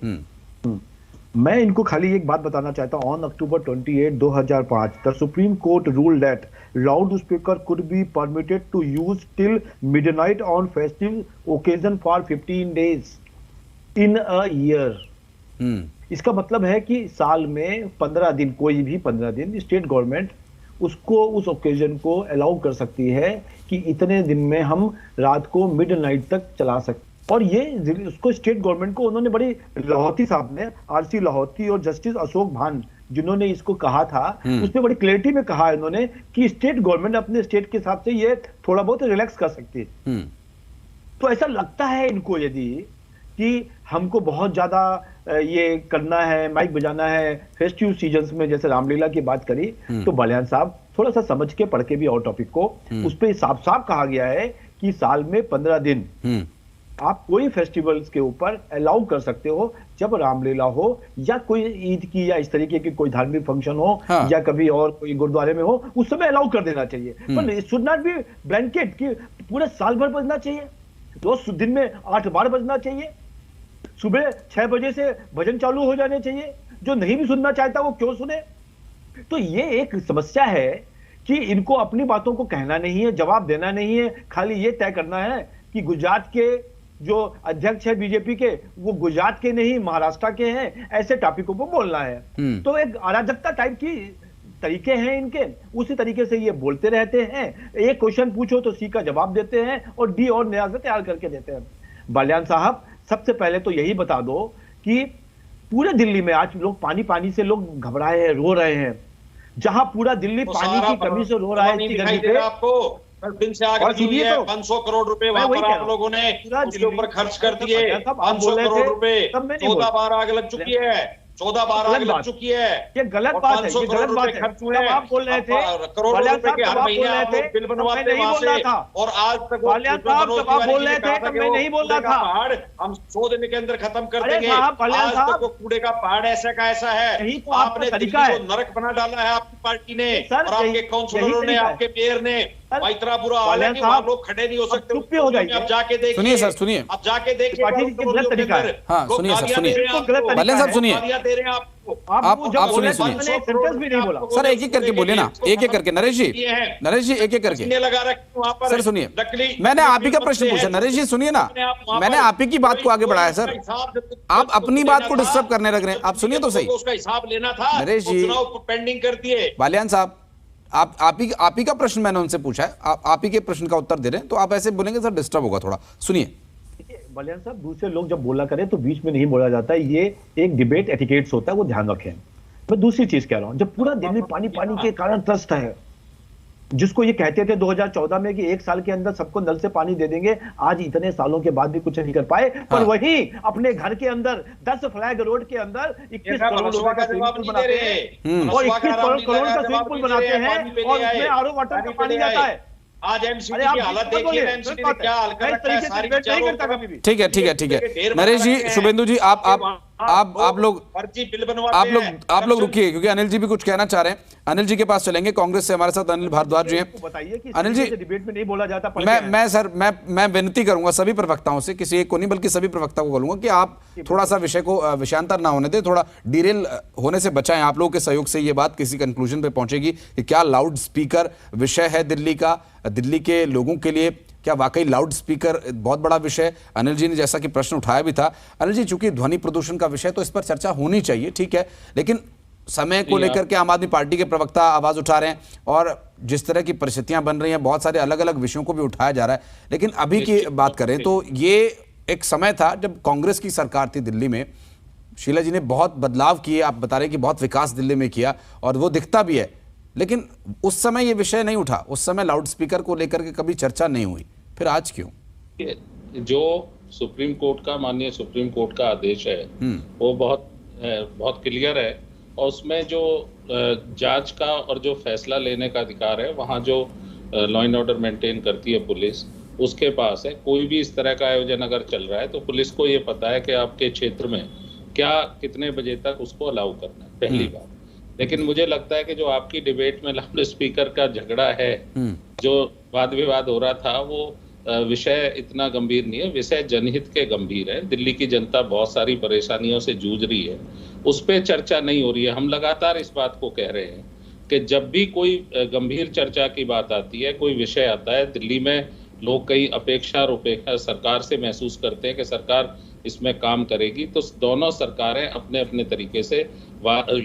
मैं इनको खाली एक बात बताना चाहता हूं। On October 28, 2005 the supreme court ruled that loudspeaker could be permitted to use till midnight on festive occasion for 15 days in a year. इसका मतलब है कि साल में 15 दिन, कोई भी 15 दिन स्टेट गवर्नमेंट उसको उस ओकेजन को अलाउ कर सकती है कि इतने दिन में हम रात को मिडनाइट तक चला सकते। और ये उसको स्टेट गवर्नमेंट को उन्होंने बड़ी, लाहौती साहब ने, आरसी लाहौती और जस्टिस अशोक भान जिन्होंने इसको कहा था, उसमें बड़ी क्लैरिटी में कहा है उन्होंने कि स्टेट गवर्नमेंट अपने स्टेट के हिसाब से ये थोड़ा बहुत रिलैक्स कर सकती है। तो ऐसा लगता है इनको यदि कि हमको बहुत ज्यादा ये करना है, माइक बजाना है फेस्टिव सीजन्स में, जैसे रामलीला की बात करी, तो बालियान साहब थोड़ा सा समझ के पढ़ के भी और टॉपिक को, उस पर साफ साफ कहा गया है कि साल में 15 दिन आप कोई फेस्टिवल्स के ऊपर अलाउ कर सकते हो, जब रामलीला हो या कोई ईद की या इस तरीके की कोई धार्मिक फंक्शन हो, हाँ। या कभी और कोई गुरुद्वारे में हो, उस समय अलाउ कर देना चाहिए। पर शुड नॉट बी ब्लैंकेट कि पूरे साल भर बजना चाहिए, रोज दिन में 8 बार बजना चाहिए, सुबह 6 बजे से भजन चालू हो जाने चाहिए। जो नहीं भी सुनना चाहता वो क्यों सुने? तो ये एक समस्या है कि इनको अपनी बातों को कहना नहीं है, जवाब देना नहीं है, खाली ये तय करना है कि गुजरात के जो अध्यक्ष है बीजेपी के, वो गुजरात के नहीं महाराष्ट्र के हैं, ऐसे टॉपिकों पर बोलना है। तो एक अराजकता टाइप की तरीके हैं इनके, उसी तरीके से ये बोलते रहते हैं। एक क्वेश्चन पूछो तो सी का जवाब देते हैं और डी और नया से तैयार करके देते हैं। बालियान साहब, सबसे पहले तो यही बता दो कि पूरे दिल्ली में आज लोग पानी से लोग घबराए हैं, रो रहे हैं। जहां पूरा दिल्ली पानी की कमी से रो रहा है, इतनी गर्मी पे आपको दिन से आगे लगी है। 500 करोड़ रुपए वहां पर आप लोगों ने उसके ऊपर खर्च कर दिए। 500 करोड़ रुपए 14 बार आग लग चुकी है, 14 बार आग लग चुकी है। ये गलत बात है, ये गलत बात है। खर्च हुए, आप बोल रहे थे करोड़ों रुपए के हर महीने आप लोग बिल बनवाते हैं वहां से, और आज तक आप बोल रहे थे तब मैं नहीं बोल रहा था। पहाड़ हम 100 दिन के अंदर खत्म कर देंगे। आज तक वो कूड़े का पहाड़ ऐसा का ऐसा है। आपने दिल्ली को नरक बना डाला है आपकी पार्टी ने, और आपके काउंसिलरों ने, आपके मेयर ने। इतना बुरा हाल है कि वहां लोग खड़े नहीं हो सकते। चुप हो जाइए। अब जाके देखिए, सुनिए सर, सुनिए, अब जाके देखिए गलत तरीका है। हाँ सुनिए सर, सुनिए बालियान साहब, सुनिए आप सुनिए, सेंटेंस भी नहीं बोला सर, एक एक करके बोलिए ना, एक एक करके। नरेश जी एक एक करके लगा रखे वहां पर। सर सुनिए, मैंने आप ही का प्रश्न पूछा। नरेश जी सुनिए ना, मैंने आप ही की बात को आगे बढ़ाया सर, आप अपनी बात को डिस्टर्ब करने लग रहे हैं। आप सुनिए तो सही, उसका हिसाब लेना था। नरेश जी पेंडिंग कर दिए। बालियान साहब, आप ही का प्रश्न मैंने उनसे पूछा है, आप ही के प्रश्न का उत्तर दे रहे हैं, तो आप ऐसे बोलेंगे सर डिस्टर्ब होगा थोड़ा। सुनिए बलियान साहब, दूसरे लोग जब बोला करें तो बीच में नहीं बोला जाता, ये एक डिबेट एटिकेट्स होता है, वो ध्यान रखें। मैं दूसरी चीज कह रहा हूं, जब पूरा दिल्ली पानी के कारण त्रस्त है, जिसको ये कहते थे 2014 में कि 1 साल के अंदर सबको नल से पानी दे देंगे, आज इतने सालों के बाद भी कुछ नहीं कर पाए। पर वही अपने घर के अंदर 10 फ्लैग रोड के अंदर 21 करोड़ रुपए का स्विमिंग पूल बनाते हैं, और 21 करोड़ का स्विमिंग पूल बनाते हैं, और उसमें आरओ वाटर का पानी जाता है। आज एमसीडी की हालत देखिए, एमसीडी ने क्या हाल कर रखा है सारी चीजों। ठीक है नरेश जी, शुभेंदु जी, आप लोग रुकिए, क्योंकि अनिल जी भी कुछ कहना चाह रहे हैं। अनिल जी के पास चलेंगे, कांग्रेस से हमारे साथ अनिल भारद्वाज जी हैं। बताइए कि अनिल जी, डिबेट में नहीं बोला जाता। मैं विनती करूंगा सभी प्रवक्ताओं से, किसी एक को नहीं बल्कि सभी प्रवक्ता को बोलूंगा कि आप थोड़ा सा विषय को विषयांतर ना होने दें, थोड़ा डिरेल होने से बचाएं। आप लोगों के सहयोग से ये बात किसी कंक्लूजन पे पहुंचेगी कि क्या लाउड स्पीकर विषय है दिल्ली का, दिल्ली के लोगों के लिए क्या वाकई लाउड स्पीकर बहुत बड़ा विषय। अनिल जी ने जैसा कि प्रश्न उठाया भी था, अनिल जी चूंकि ध्वनि प्रदूषण का विषय तो इस पर चर्चा होनी चाहिए, ठीक है, लेकिन समय को लेकर के आम आदमी पार्टी के प्रवक्ता आवाज उठा रहे हैं, और जिस तरह की परिस्थितियां बन रही हैं, बहुत सारे अलग अलग विषयों को भी उठाया जा रहा है। लेकिन अभी की बात करें तो ये एक समय था जब कांग्रेस की सरकार थी दिल्ली में, शीला जी ने बहुत बदलाव किए, आप बता रहे कि बहुत विकास दिल्ली में किया, और वो दिखता भी है, लेकिन उस समय ये विषय नहीं उठा, उस समय लाउड स्पीकर को लेकर के कभी चर्चा नहीं हुई, फिर आज क्यों? जो सुप्रीम कोर्ट का, माननीय सुप्रीम कोर्ट का आदेश है वो बहुत क्लियर है, और उसमें जो जांच का और जो फैसला लेने का अधिकार है, वहाँ जो लॉ एंड ऑर्डर मेंटेन करती है पुलिस, उसके पास है। कोई भी इस तरह का आयोजन अगर चल रहा है तो पुलिस को ये पता है कि आपके क्षेत्र में क्या कितने बजे तक उसको अलाउ करना है, पहली बात। लेकिन मुझे लगता है कि जो आपकी डिबेट में लाउड स्पीकर का झगड़ा है, जो वाद विवाद हो रहा था, वो विषय इतना गंभीर नहीं है। विषय जनहित के गंभीर है। दिल्ली की जनता बहुत सारी परेशानियों से जूझ रही है, उस पर चर्चा नहीं हो रही है। हम लगातार इस बात को कह रहे हैं कि जब भी कोई गंभीर चर्चा की बात आती है, कोई विषय आता है, दिल्ली में लोग कई अपेक्षा और उपेक्षा सरकार से महसूस करते हैं कि सरकार इसमें काम करेगी, तो दोनों सरकारें अपने अपने तरीके से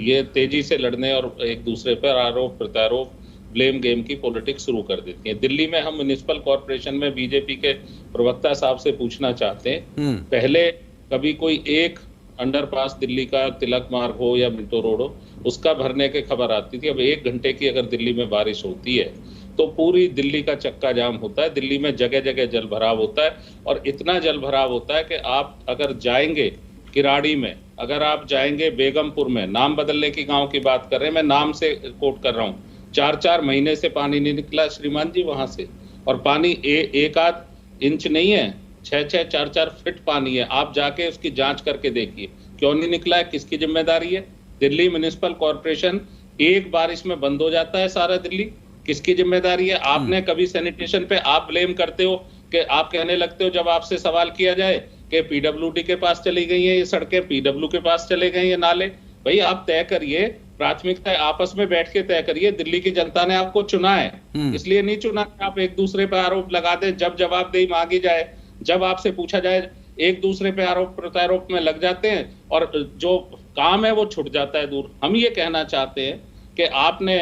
ये तेजी से लड़ने और एक दूसरे पर आरोप प्रत्यारोप, ब्लेम गेम की पॉलिटिक्स शुरू कर देती है। दिल्ली में हम म्युनिसिपल कॉर्पोरेशन में बीजेपी के प्रवक्ता साहब से पूछना चाहते हैं, पहले कभी कोई एक अंडरपास दिल्ली का तिलक मार्ग हो या मिंटो रोड हो, उसका भरने की खबर आती थी। अब 1 घंटे की अगर दिल्ली में बारिश होती है तो पूरी दिल्ली का चक्का जाम होता है। दिल्ली में जगह जगह जल भराव होता है, और इतना जल भराव होता है कि आप अगर जाएंगे किराड़ी में, अगर आप जाएंगे बेगमपुर में, नाम बदलने की गांव की बात कर रहे हैं, मैं नाम से कोट कर रहा हूँ, 4-4 महीने से पानी नहीं निकला श्रीमान जी वहां से, और पानी एक आध इंच नहीं है, 6-6, 4-4 फीट पानी है। आप जाके उसकी जांच करके देखिए क्यों नहीं निकला है, किसकी जिम्मेदारी है? दिल्ली म्युनिसिपल कॉर्पोरेशन एक बारिश में बंद हो जाता है सारा दिल्ली, किसकी जिम्मेदारी है? आपने कभी सैनिटेशन पे आप ब्लेम करते हो कि आप कहने लगते हो जब आपसे सवाल किया जाए कि पीडब्ल्यूडी के पास चली गई है ये सड़कें, पीडब्ल्यू के पास चले गए ये नाले। भाई आप तय करिए प्राथमिकता आपस में बैठ के तय करिए। दिल्ली की जनता ने आपको चुना है, इसलिए नहीं चुना कि आप एक दूसरे पर आरोप लगा दें। जब जवाबदेही मांगी जाए, जब आपसे पूछा जाए, एक दूसरे पे आरोप प्रत्यारोप में लग जाते हैं और जो काम है वो छूट जाता है दूर। हम ये कहना चाहते हैं कि आपने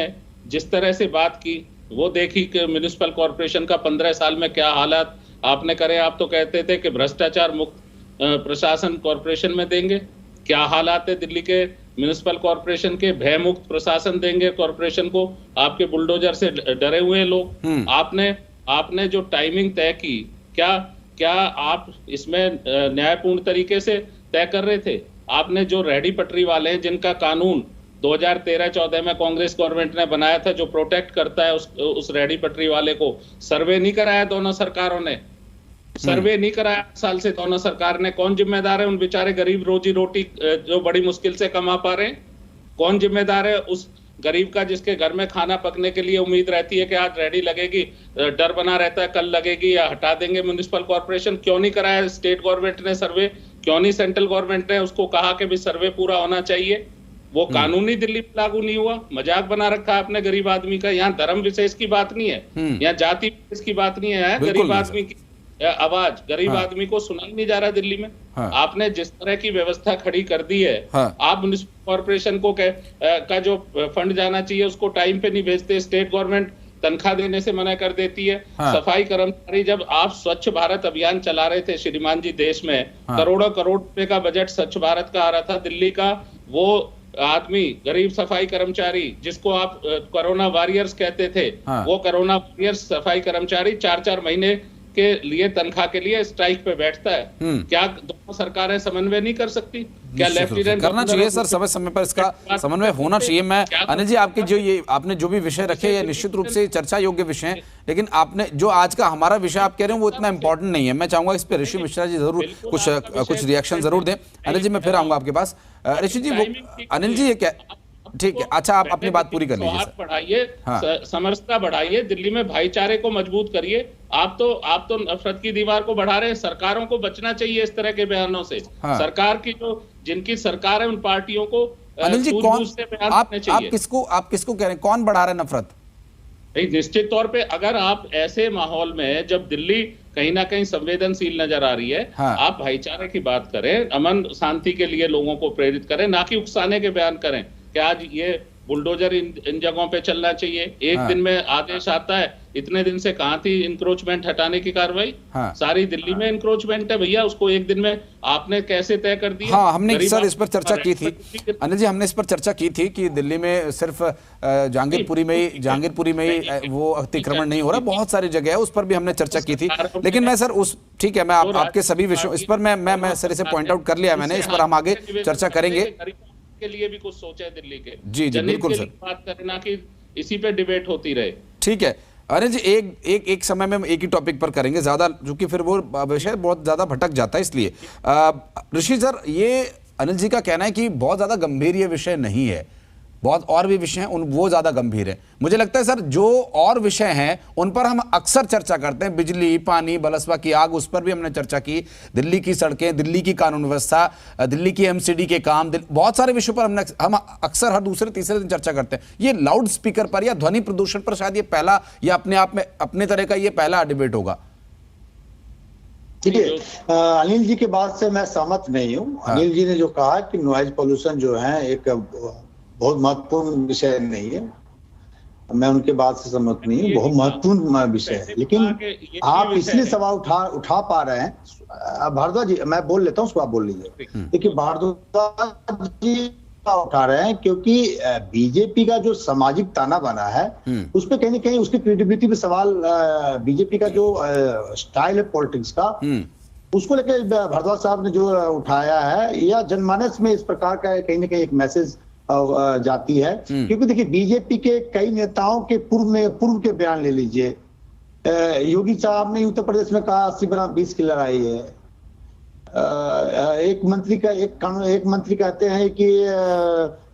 जिस तरह से बात की वो देखी कि म्युनिसिपल कॉर्पोरेशन का 15 साल में क्या हालात आपने करे। आप तो कहते थे कि भ्रष्टाचार मुक्त प्रशासन कॉर्पोरेशन में देंगे, क्या हालात है दिल्ली के म्युनिसिपल कॉर्पोरेशन के? भय मुक्त प्रशासन देंगे कॉर्पोरेशन को, आपके बुलडोजर से डरे हुए लोग। आपने जो टाइमिंग तय की, क्या आप इसमें न्यायपूर्ण तरीके से तय कर रहे थे? आपने जो रेहड़ी पटरी वाले हैं, जिनका कानून 2013-14 में कांग्रेस गवर्नमेंट ने बनाया था, जो प्रोटेक्ट करता है उस रेहड़ी पटरी वाले को, सर्वे नहीं कराया दोनों सरकारों ने, सर्वे नहीं कराया साल से दोनों सरकार ने। कौन जिम्मेदार है? उन बेचारे गरीब रोजी रोटी जो बड़ी मुश्किल से कमा पा रहे हैं, कौन जिम्मेदार है उस गरीब का जिसके घर में खाना पकने के लिए उम्मीद रहती है कि आज रेडी लगेगी, डर बना रहता है कल लगेगी या हटा देंगे म्युनिसिपल कॉर्पोरेशन? क्यों नहीं कराया स्टेट गवर्नमेंट ने सर्वे? क्यों नहीं सेंट्रल गवर्नमेंट ने उसको कहा कि भी सर्वे पूरा होना चाहिए? वो कानूनी दिल्ली में लागू नहीं हुआ। मजाक बना रखा है आपने गरीब आदमी का। यहाँ धर्म विशेष की बात नहीं है, यहाँ जाति विशेष की बात नहीं है, गरीब आदमी की आवाज, गरीब आदमी को सुना ही नहीं जा रहा दिल्ली में। आपने जिस तरह की व्यवस्था खड़ी कर दी है, आप म्युनिसिपल कॉर्पोरेशन को का जो फंड जाना चाहिए उसको टाइम पे नहीं भेजते। स्टेट गवर्नमेंट तनख्वाह देने से मना कर देती है। सफाई कर्मचारी, जब आप स्वच्छ भारत अभियान चला रहे थे श्रीमान जी देश में, करोड़ों करोड़ रुपए का बजट स्वच्छ भारत का आ रहा था दिल्ली का, वो आदमी गरीब सफाई कर्मचारी जिसको आप कोरोना वॉरियर्स कहते थे, वो कोरोना वॉरियर्स सफाई कर्मचारी 4-4 महीने के लिए तनख्वाह के लिए स्ट्राइक पे बैठता है। क्या दोनों सरकारें समन्वय नहीं कर सकती? क्या लेफ्टिनेंट करना चाहिए सर, समय समय पर इसका समन्वय होना चाहिए। मैं अनिल जी, आपके जो ये आपने जो भी विषय रखे ये निश्चित रूप से चर्चा योग्य विषय है, लेकिन आपने जो आज का हमारा विषय आप कह रहे हो वो इतना इंपॉर्टेंट नहीं है। मैं चाहूंगा इस पे ऋषि मिश्रा जी जरूर कुछ रिएक्शन जरूर दें। अनिल जी मैं फिर आऊंगा आपके पास। ऋषि जी, वो अनिल जी ये क्या, ठीक है, अच्छा आप अपनी बात पूरी कर लीजिए। बढ़ाइए, समरसता बढ़ाइए, दिल्ली में भाईचारे को मजबूत करिए। आप तो नफरत की दीवार को बढ़ा रहे हैं। सरकारों को बचना चाहिए इस तरह के बयानों से। सरकार की जिनकी सरकार है उन पार्टियों को अनिल जी कौन आप किसको कह रहे हैं, कौन बढ़ा रहे हैं नफरत? निश्चित तौर पे अगर आप ऐसे माहौल में जब दिल्ली कहीं ना कहीं संवेदनशील नजर आ रही है, आप भाईचारे की बात करें, अमन शांति के लिए लोगों को प्रेरित करें, ना कि उकसाने के बयान करें कि आज ये बुलडोजर इन जगहों पे चलना चाहिए। एक दिन में आदेश आता है, इतने दिन से कहां थी इंक्रोचमेंट हटाने की कार्रवाई? सारी दिल्ली में इंक्रोचमेंट है भैया, उसको एक दिन में आपने कैसे तय कर दिया? हमने सर इस पर चर्चा की थी अनिल जी, हमने इस पर चर्चा की थी कि दिल्ली में सिर्फ जहांगीरपुरी में ही वो अतिक्रमण नहीं हो रहा, बहुत सारी जगह है, उस पर भी हमने चर्चा की थी। लेकिन मैं सर ठीक है, मैं आपके सभी विषयों इस पर मैं सर इसे पॉइंट आउट कर लिया मैंने, इस पर हम आगे चर्चा करेंगे। के लिए भी कुछ सोचे दिल्ली के, जी बिल्कुल सर, बात करना कि इसी पे डिबेट होती रहे। ठीक है अनिल जी, एक समय में एक ही टॉपिक पर करेंगे ज्यादा, क्योंकि फिर वो विषय बहुत ज्यादा भटक जाता है, इसलिए ऋषि सर, ये अनिल जी का कहना है कि बहुत ज्यादा गंभीर ये विषय नहीं है, बहुत और भी विषय हैं वो ज्यादा गंभीर है। मुझे लगता है सर जो और विषय हैं उन पर हम अक्सर चर्चा करते हैं, बिजली, पानी, बलसवा की आग, उस पर भी हमने चर्चा की, दिल्ली की सड़कें, दिल्ली की कानून व्यवस्था, दिल्ली की एमसीडी के काम, बहुत सारे विषयों पर हम अक्सर हर दूसरे तीसरे दिन चर्चा करते हैं। ये लाउड स्पीकर पर या ध्वनि प्रदूषण पर शायद ये पहला या अपने आप में अपने तरह का ये पहला डिबेट होगा। ठीक है, अनिल जी के बात से मैं सहमत नहीं हूँ। अनिल जी ने जो कहा कि नॉइज पोल्यूशन जो है एक बहुत महत्वपूर्ण विषय नहीं है, मैं उनके बात से सहमत नहीं हूँ, बहुत महत्वपूर्ण विषय है। लेकिन आप इसलिए सवाल उठा पा रहे हैं, भारद्वाज जी मैं बोल लेता हूँ, उसको आप बोल लीजिए। देखिए भारद्वाज जी उठा रहे हैं क्योंकि बीजेपी का जो सामाजिक ताना बना है उस पर कहीं ना कहीं उसकी क्रेडिबिलिटी पे सवाल, बीजेपी का जो स्टाइल है पॉलिटिक्स का, उसको लेकर भारद्वाज साहब ने जो उठाया है, या जनमानस में इस प्रकार का कहीं ना कहीं एक मैसेज जाती है। क्योंकि देखिए बीजेपी के कई नेताओं के पूर्व के बयान ले लीजिए, योगी साहब ने उत्तर प्रदेश में कहा 80 बनाम 20 की लड़ाई है। एक मंत्री कहते हैं कि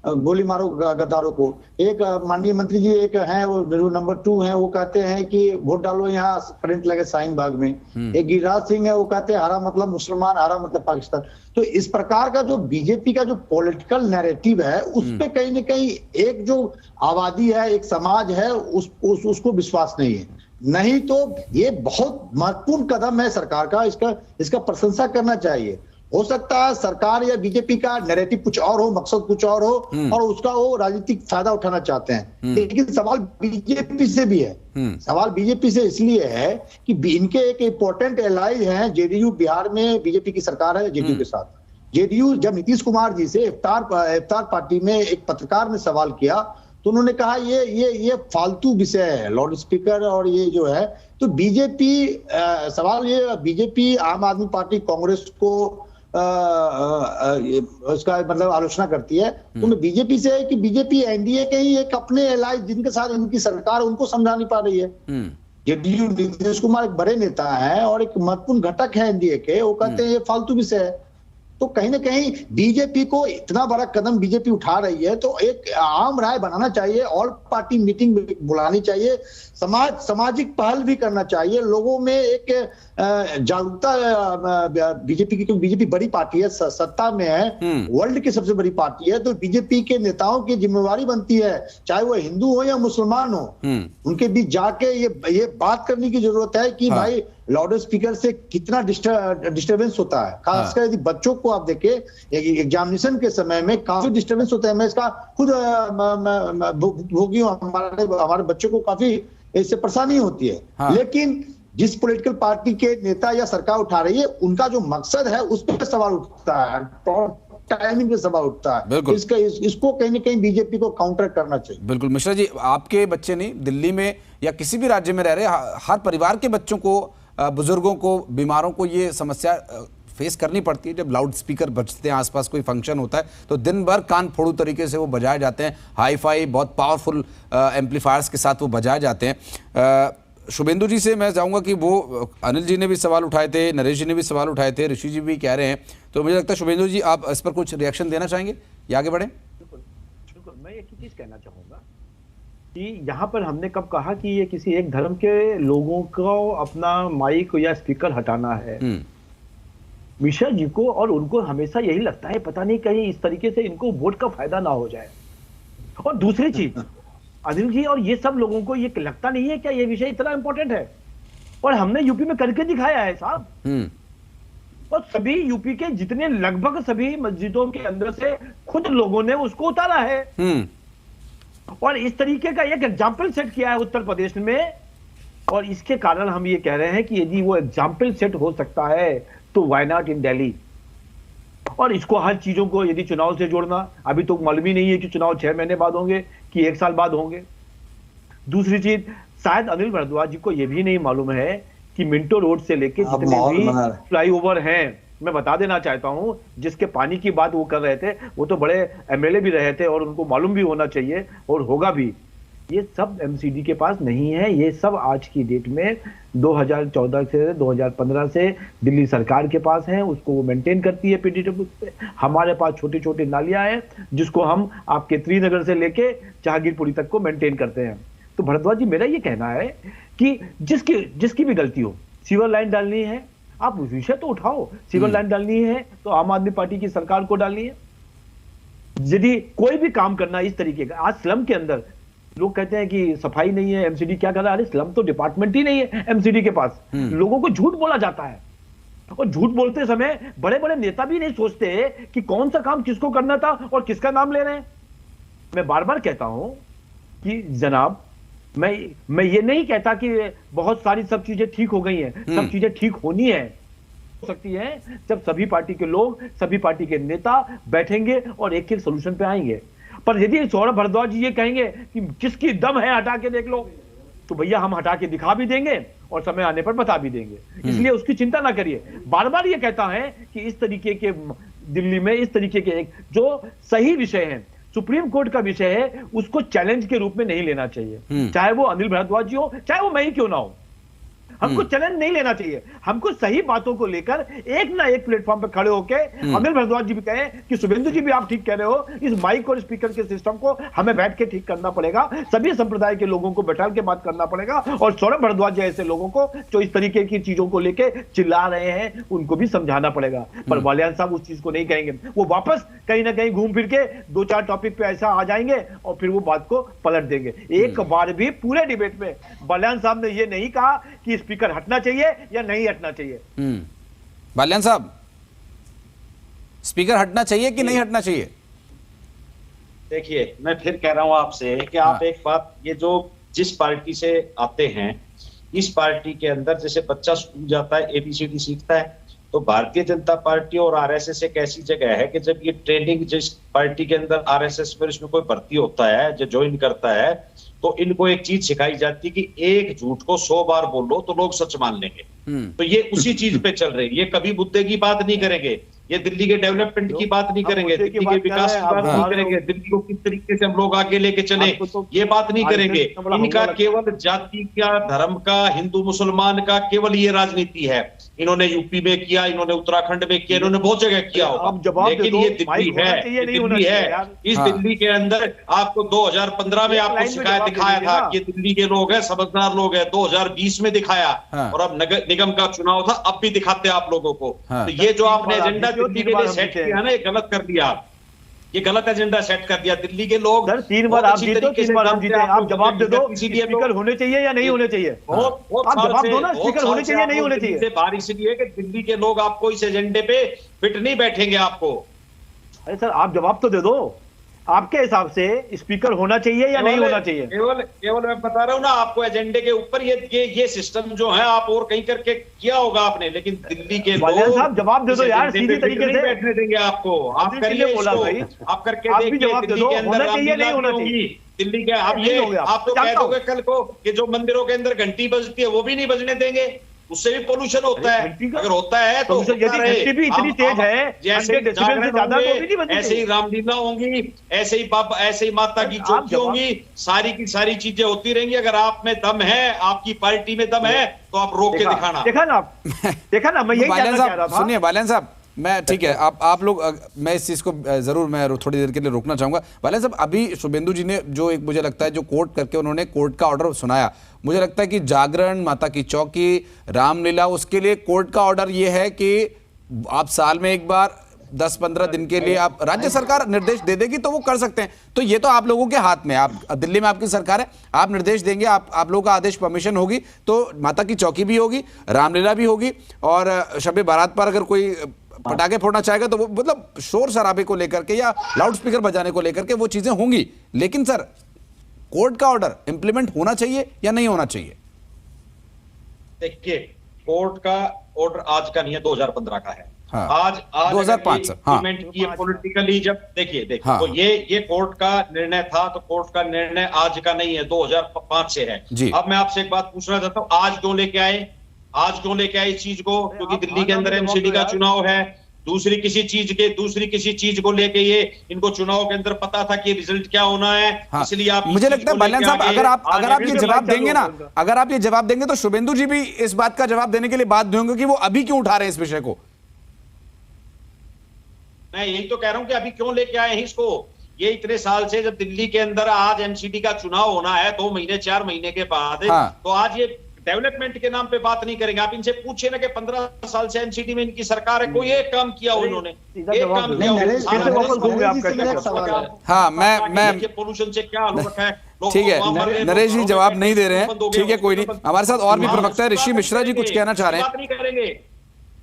गोली मारो गद्दारों को। एक माननीय मंत्री जी एक हैं, वो नंबर 2 हैं, वो कहते हैं कि वोट डालो यहाँ करंट लगे शाहीन बाग में। एक गिरिराज सिंह है, वो कहते हैं हरा मतलब मुसलमान, हरा मतलब पाकिस्तान। तो इस प्रकार का जो बीजेपी का जो पॉलिटिकल नैरेटिव है, उस पे कहीं ना कहीं एक जो आबादी है, एक समाज है, उसको विश्वास नहीं है। नहीं तो ये बहुत महत्वपूर्ण कदम है सरकार का, इसका प्रशंसा करना चाहिए। हो सकता है सरकार या बीजेपी का नैरेटिव कुछ और हो, मकसद कुछ और हो, और उसका वो राजनीतिक फायदा उठाना चाहते हैं। लेकिन सवाल बीजेपी से भी है। सवाल बीजेपी से इसलिए है कि इनके एक इंपॉर्टेंट एलाइज हैं जेडीयू। बिहार में बीजेपी की सरकार है जेडीयू के साथ। जेडीयू जब नीतीश कुमार जी से इफ्तार पार्टी में एक पत्रकार ने सवाल किया, तो उन्होंने कहा ये फालतू विषय है, लाउड स्पीकर और ये जो है। तो बीजेपी सवाल ये, बीजेपी आम आदमी पार्टी कांग्रेस को उसका मतलब आलोचना करती है। तो बीजेपी से है कि बीजेपी एनडीए के ही एक अपने एलाइज जिनके साथ इनकी सरकार, उनको समझा नहीं पा रही है। जेडीयू नीतीश कुमार एक बड़े नेता है और एक महत्वपूर्ण घटक है एनडीए के, वो कहते हैं ये फालतू विषय है। तो कहीं ना कहीं बीजेपी को इतना बड़ा कदम बीजेपी उठा रही है, तो एक आम राय बनाना चाहिए, ऑल पार्टी मीटिंग बुलानी चाहिए, सामाजिक पहल भी करना चाहिए, लोगों में एक जागरूकता बीजेपी की, क्योंकि बीजेपी बड़ी पार्टी है, सत्ता में है, वर्ल्ड की सबसे बड़ी पार्टी है। तो बीजेपी के नेताओं की जिम्मेवारी बनती है, चाहे वो हिंदू हो या मुसलमान हो, उनके बीच जाके ये बात करने की जरूरत है कि भाई लाउड स्पीकर से कितना डिस्टर्बेंस होता है। खासकर यदि बच्चों को आप देखें, एग्जामिनेशन के समय में काफी डिस्टर्बेंस होता है। मैं इसका खुद भोगी हूं, हमारे बच्चों को काफी इससे परेशानी होती है। लेकिन जिस पॉलिटिकल पार्टी के नेता या सरकार उठा रही है, उनका जो मकसद है उस पर सवाल उठता है, टाइमिंग पे सवाल उठता है। इसको कहीं ना कहीं बीजेपी को काउंटर करना चाहिए। बिल्कुल मिश्रा जी, आपके बच्चे नहीं, दिल्ली में या किसी भी राज्य में रह रहे हर परिवार के बच्चों को, बुजुर्गों को, बीमारों को ये समस्या फेस करनी पड़ती है। जब लाउड स्पीकर बजते हैं, आसपास कोई फंक्शन होता है, तो दिन भर कान फोड़ू तरीके से वो बजाए जाते हैं। हाई फाई बहुत पावरफुल एम्पलीफायर्स के साथ वो बजाए जाते हैं। शुभेंदु जी से मैं चाहूँगा कि वो, अनिल जी ने भी सवाल उठाए थे, नरेश जी ने भी सवाल उठाए थे, ऋषि जी भी कह रहे हैं, तो मुझे लगता है शुभेंदु जी आप इस पर कुछ रिएक्शन देना चाहेंगे या आगे बढ़ें? बिल्कुल, मैं एक ही चीज़ कहना चाहूँगा कि यहाँ पर हमने कब कहा कि ये किसी एक धर्म के लोगों को अपना माइक या स्पीकर हटाना है। मिश्रा जी को और उनको हमेशा यही लगता है, पता नहीं कहीं इस तरीके से इनको वोट का फायदा ना हो जाए। और दूसरी चीज, अनिल जी और ये सब लोगों को ये लगता नहीं है क्या ये विषय इतना इंपॉर्टेंट है? और हमने यूपी में करके दिखाया है साहब। और सभी यूपी के जितने लगभग सभी मस्जिदों के अंदर से खुद लोगों ने उसको उतारा है। और इस तरीके का एक एग्जाम्पल सेट किया है उत्तर प्रदेश में। और इसके कारण हम ये कह रहे हैं कि यदि वो एग्जाम्पल सेट हो सकता है तो व्हाई नॉट इन दिल्ली। और इसको हर चीजों को यदि चुनाव से जोड़ना, अभी तो मालूम ही नहीं है कि चुनाव 6 महीने बाद होंगे कि 1 साल बाद होंगे। दूसरी चीज, शायद अनिल भारद्वाज जी को यह भी नहीं मालूम है कि मिंटो रोड से लेके जितने भी फ्लाईओवर हैं, मैं बता देना चाहता हूं, जिसके पानी की बात वो कर रहे थे, वो तो बड़े एमएलए भी रहे थे और उनको मालूम भी होना चाहिए और होगा भी। ये सब एमसीडी के पास नहीं है। ये सब आज की डेट में 2014 से 2015 से दिल्ली सरकार के पास है, उसको वो मेंटेन करती है पीडीडब्ल्यू पे। हमारे पास छोटी छोटी नालियां हैं जिसको हम आपके त्रिनगर से लेके जहांगीरपुरी तक को मेंटेन करते हैं। तो भारद्वाज जी, मेरा ये कहना है कि जिसकी भी गलती हो, सीवर लाइन डालनी है, आप विषय तो उठाओ। सीवर लाइन डालनी है तो आम आदमी पार्टी की सरकार को डालनी है। यदि कोई भी काम करना इस तरीके का, आज स्लम के अंदर लोग कहते हैं कि सफाई नहीं है, एमसीडी क्या कर रहा है? अरे स्लम तो डिपार्टमेंट ही नहीं है एमसीडी के पास। लोगों को झूठ बोला जाता है और झूठ बोलते समय बड़े बड़े नेता भी नहीं सोचते कि कौन सा काम किसको करना था और किसका नाम ले रहे हैं। मैं बार बार कहता हूं कि जनाब, मैं ये नहीं कहता कि बहुत सारी सब चीजें ठीक हो गई हैं। सब चीजें ठीक होनी है, हो सकती है जब सभी पार्टी के लोग, सभी पार्टी के नेता बैठेंगे और एक सोल्यूशन पे आएंगे। पर यदि सौरभ भारद्वाज जी ये कहेंगे कि जिसकी दम है हटा के देख लो, तो भैया हम हटा के दिखा भी देंगे और समय आने पर बता भी देंगे। इसलिए उसकी चिंता ना करिए। बार बार ये कहता है कि इस तरीके के दिल्ली में इस तरीके के एक जो सही विषय है, सुप्रीम कोर्ट का विषय है, उसको चैलेंज के रूप में नहीं लेना चाहिए। चाहे वो अनिल भारद्वाज जी हो, चाहे वो मैं ही क्यों ना हो। हमको चैलेंज नहीं लेना चाहिए, हमको सही बातों को लेकर एक ना एक प्लेटफॉर्म पे खड़े होके अनिल भारद्वाज जी भी कहें कि शुभेंदु जी भी आप ठीक कह रहे हो, इस माइक और स्पीकर के सिस्टम को हमें बैठ के ठीक करना पड़ेगा, सभी संप्रदाय के लोगों को बैठा के बात करना पड़ेगा, और सौरभ भारद्वाज जैसे लोगों को जो इस तरीके की चीजों को लेके चिल्ला रहे हैं उनको भी समझाना पड़ेगा। पर बालियान साहब उस चीज को नहीं कहेंगे, वो वापस कहीं ना कहीं घूम फिर के 2-4 टॉपिक पे ऐसा आ जाएंगे और फिर वो बात को पलट देंगे। एक बार भी पूरे डिबेट में बालियान साहब ने ये नहीं कहा कि स्पीकर हटना चाहिए या नहीं हटना चाहिए। बालियान साहब, स्पीकर हटना चाहिए कि नहीं हटना चाहिए? देखिए, मैं फिर कह रहा हूं आपसे कि आप एक बात, ये जो जिस पार्टी से आते हैं, इस पार्टी के अंदर जैसे बच्चा स्कूल जाता है, ABCD सीखता है, तो भारतीय जनता पार्टी और RSS एक ऐसी जगह है कि जब ये ट्रेनिंग जिस पार्टी के अंदर RSS में इसमें कोई भर्ती होता है, जो ज्वाइन करता है, तो इनको एक चीज सिखाई जाती है कि एक झूठ को 100 बार बोलो तो लोग सच मान लेंगे। तो ये उसी चीज पे चल रहे हैं। ये कभी मुद्दे की बात नहीं करेंगे, ये दिल्ली के डेवलपमेंट की बात नहीं करेंगे, दिल्ली के विकास की बात नहीं करेंगे, दिल्ली को किस तरीके से हम लोग आगे लेके चले ये बात नहीं करेंगे। इनका केवल जाति का, धर्म का, हिंदू मुसलमान का केवल ये राजनीति है। इन्होंने यूपी में किया, इन्होंने उत्तराखंड में किया, इन्होंने बहुत जगह किया होगा, लेकिन ये दिल्ली है, दिल्ली है। इस दिल्ली के अंदर आपको 2015 में आपको शिकायत दिखाया था कि दिल्ली के लोग हैं, समझदार लोग हैं, 2020 में दिखाया, और अब नगर निगम का चुनाव था, अब भी दिखाते हैं आप लोगों को। तो ये जो आपने एजेंडा दिल्ली के लिए सेट किया ना, ये गलत कर दिया, ये गलत एजेंडा सेट कर दिया। दिल्ली के लोग 3 बार आप जीते, 3 बार हम जीते, आप जवाब दे दो, स्पीकर होने चाहिए या नहीं होने चाहिए? आप जवाब दो ना, स्पीकर होने चाहिए नहीं होने चाहिए? बार इसलिए कि दिल्ली के लोग आपको इस एजेंडे पे फिट नहीं बैठेंगे आपको। अरे सर, आप जवाब तो दे दो, आपके हिसाब से स्पीकर होना चाहिए या नहीं होना चाहिए? केवल मैं बता रहा हूँ ना आपको, एजेंडे के ऊपर ये सिस्टम जो है आप और कहीं करके किया होगा आपने, लेकिन दिल्ली के लोग साहब जवाब दे दो यार, सीधी तरीके से बैठने देंगे आपको। आप करिए बोला भाई, आप करके देखिए, दिल्ली के अंदर नहीं होना चाहिए, दिल्ली के आप ये आप तो कह दोगे कल को कि जो मंदिरों के अंदर घंटी बजती है वो भी नहीं बजने देंगे, उससे भी पोल्यूशन होता है। अगर होता है तो यदि घंटी भी इतनी तेज है, जैसे ऐसे ही रामलीला होंगी, ऐसे ही बाबा, ऐसे ही माता की चौकी होंगी, सारी की सारी चीजें होती रहेंगी। अगर आप में दम है, आपकी पार्टी में दम है, तो आप रोक के दिखाना। देखा ना, मैं यही कहना चाह रहा था। सुनिए बालियान साहब, मैं ठीक है, आप लोग, मैं इस चीज को जरूर मैं थोड़ी देर के लिए रोकना चाहूंगा। बालियान साहब, अभी शुभेंदु जी ने जो एक मुझे लगता है जो कोर्ट करके उन्होंने कोर्ट का ऑर्डर सुनाया, मुझे लगता है कि जागरण, माता की चौकी, रामलीला, उसके लिए कोर्ट का ऑर्डर ये है कि आप साल में एक बार 10-15 दिन के लिए आप, राज्य सरकार निर्देश दे देगी तो वो कर सकते हैं। तो ये तो आप लोगों के हाथ में, आप दिल्ली में आपकी सरकार है, आप निर्देश देंगे, आप लोगों का आदेश, परमिशन होगी तो माता की चौकी भी होगी, रामलीला भी होगी, और शब बारात पर अगर कोई पटाखे फोड़ना चाहेगा तो वो, मतलब शोर शराबे को लेकर के या लाउड स्पीकर बजाने को लेकर के वो चीजें होंगी। लेकिन सर, कोर्ट का ऑर्डर इंप्लीमेंट होना चाहिए या नहीं होना चाहिए? देखिए, कोर्ट का ऑर्डर आज का नहीं है, 2015 का है। हाँ, आज 2005 इंप्लीमेंट किए पॉलिटिकली, जब देखिए हाँ, तो ये कोर्ट का निर्णय था, तो कोर्ट का निर्णय आज का नहीं है, 2005 से है। अब मैं आपसे एक बात पूछना चाहता हूँ, आज क्यों लेके आए? आज क्यों लेके आए इस चीज को? क्योंकि दिल्ली के अंदर MCD का चुनाव है, दूसरी किसी चीज को लेके ये इनको चुनाव के अंदर पता था कि रिजल्ट क्या होना है। हाँ, इसलिए आप, मुझे लगता है बालियान साहब, अगर आप ये जवाब देंगे ना, अगर आप ये जवाब देंगे तो शुभेंदु जी भी इस बात का जवाब देने के लिए बाध्य होंगे कि वो अभी क्यों उठा रहे हैं इस विषय को। मैं यही तो कह रहा हूं कि अभी क्यों लेके आए हैं इसको। ये इतने साल से, जब दिल्ली के अंदर आज MCD का चुनाव होना है 2 महीने 4 महीने के बाद, तो आज ये डेवलपमेंट के नाम पे बात नहीं करेंगे। आप इनसे पूछे ना कि 15 साल से MCD में इनकी सरकार है, कोई एक काम किया उन्होंने, एक काम किया। हाँ, मैं पोल्यूशन से क्या हाल रखा है। ठीक है, नरेश जी जवाब नहीं दे रहे हैं, ठीक है, कोई नहीं। हमारे साथ और भी प्रवक्ता है, ऋषि मिश्रा जी कुछ कहना चाह रहे हैं।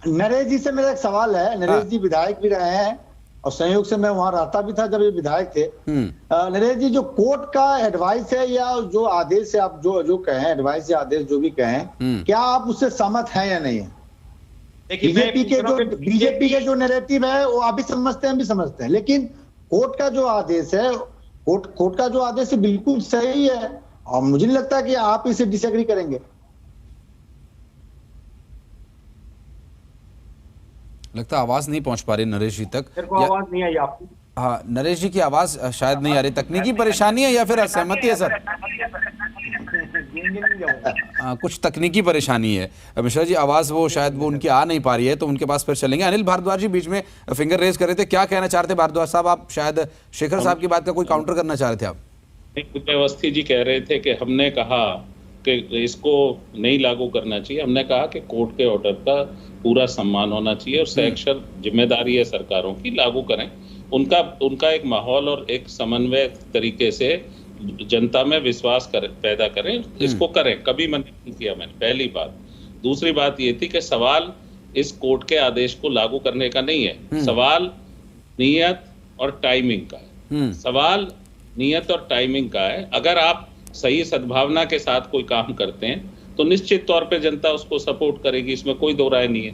नरेश जी से मेरा एक सवाल है। नरेश जी विधायक भी रहे हैं और संयोग से मैं वहां रहता भी था जब ये विधायक थे। नरेश जी, जो कोर्ट का एडवाइस है या जो आदेश है, आप जो कहें, एडवाइस या आदेश जो भी कहें, क्या आप उससे सहमत हैं या नहीं है? बीजेपी के जो नैरेटिव है वो आप भी समझते हैं, हम भी समझते हैं, लेकिन कोर्ट का जो आदेश है, कोर्ट का जो आदेश है बिल्कुल सही है, और मुझे नहीं लगता कि आप इसे डिसएग्री करेंगे। लगता आवाज नहीं पहुंच पा रही नरेश जी तक। आवाज नहीं आई आपकी? हाँ, नरेश जी की आवाज शायद नहीं आ रही, तकनीकी परेशानी है या फिर असहमति है सर? कुछ तकनीकी परेशानी है मिश्रा जी, आवाज वो शायद वो उनकी आ नहीं पा रही है, तो उनके पास फिर चलेंगे। अनिल भारद्वाज जी बीच में फिंगर रेज कर रहे थे, क्या कहना चाह रहे थे भारद्वाज साहब? आप शायद शेखर साहब की बात का कोई काउंटर करना चाह रहे थे आप? अवस्थी जी कह रहे थे कि हमने कहा कि इसको नहीं लागू करना चाहिए। हमने कहा कि कोर्ट के ऑर्डर का पूरा सम्मान होना चाहिए और सैक्शन जिम्मेदारी है सरकारों की, लागू करें। उनका एक माहौल और एक समन्वय तरीके से जनता में विश्वास पैदा करें, इसको करें। कभी मन नहीं किया मैंने, पहली बात। दूसरी बात ये थी कि सवाल इस कोर्ट के आदेश को लागू करने का नहीं है, सवाल नियत और टाइमिंग का है। सवाल नियत और टाइमिंग का है। अगर आप सही सद्भावना के साथ कोई काम करते हैं तो निश्चित तौर पे जनता उसको सपोर्ट करेगी, इसमें कोई दो राय नहीं है।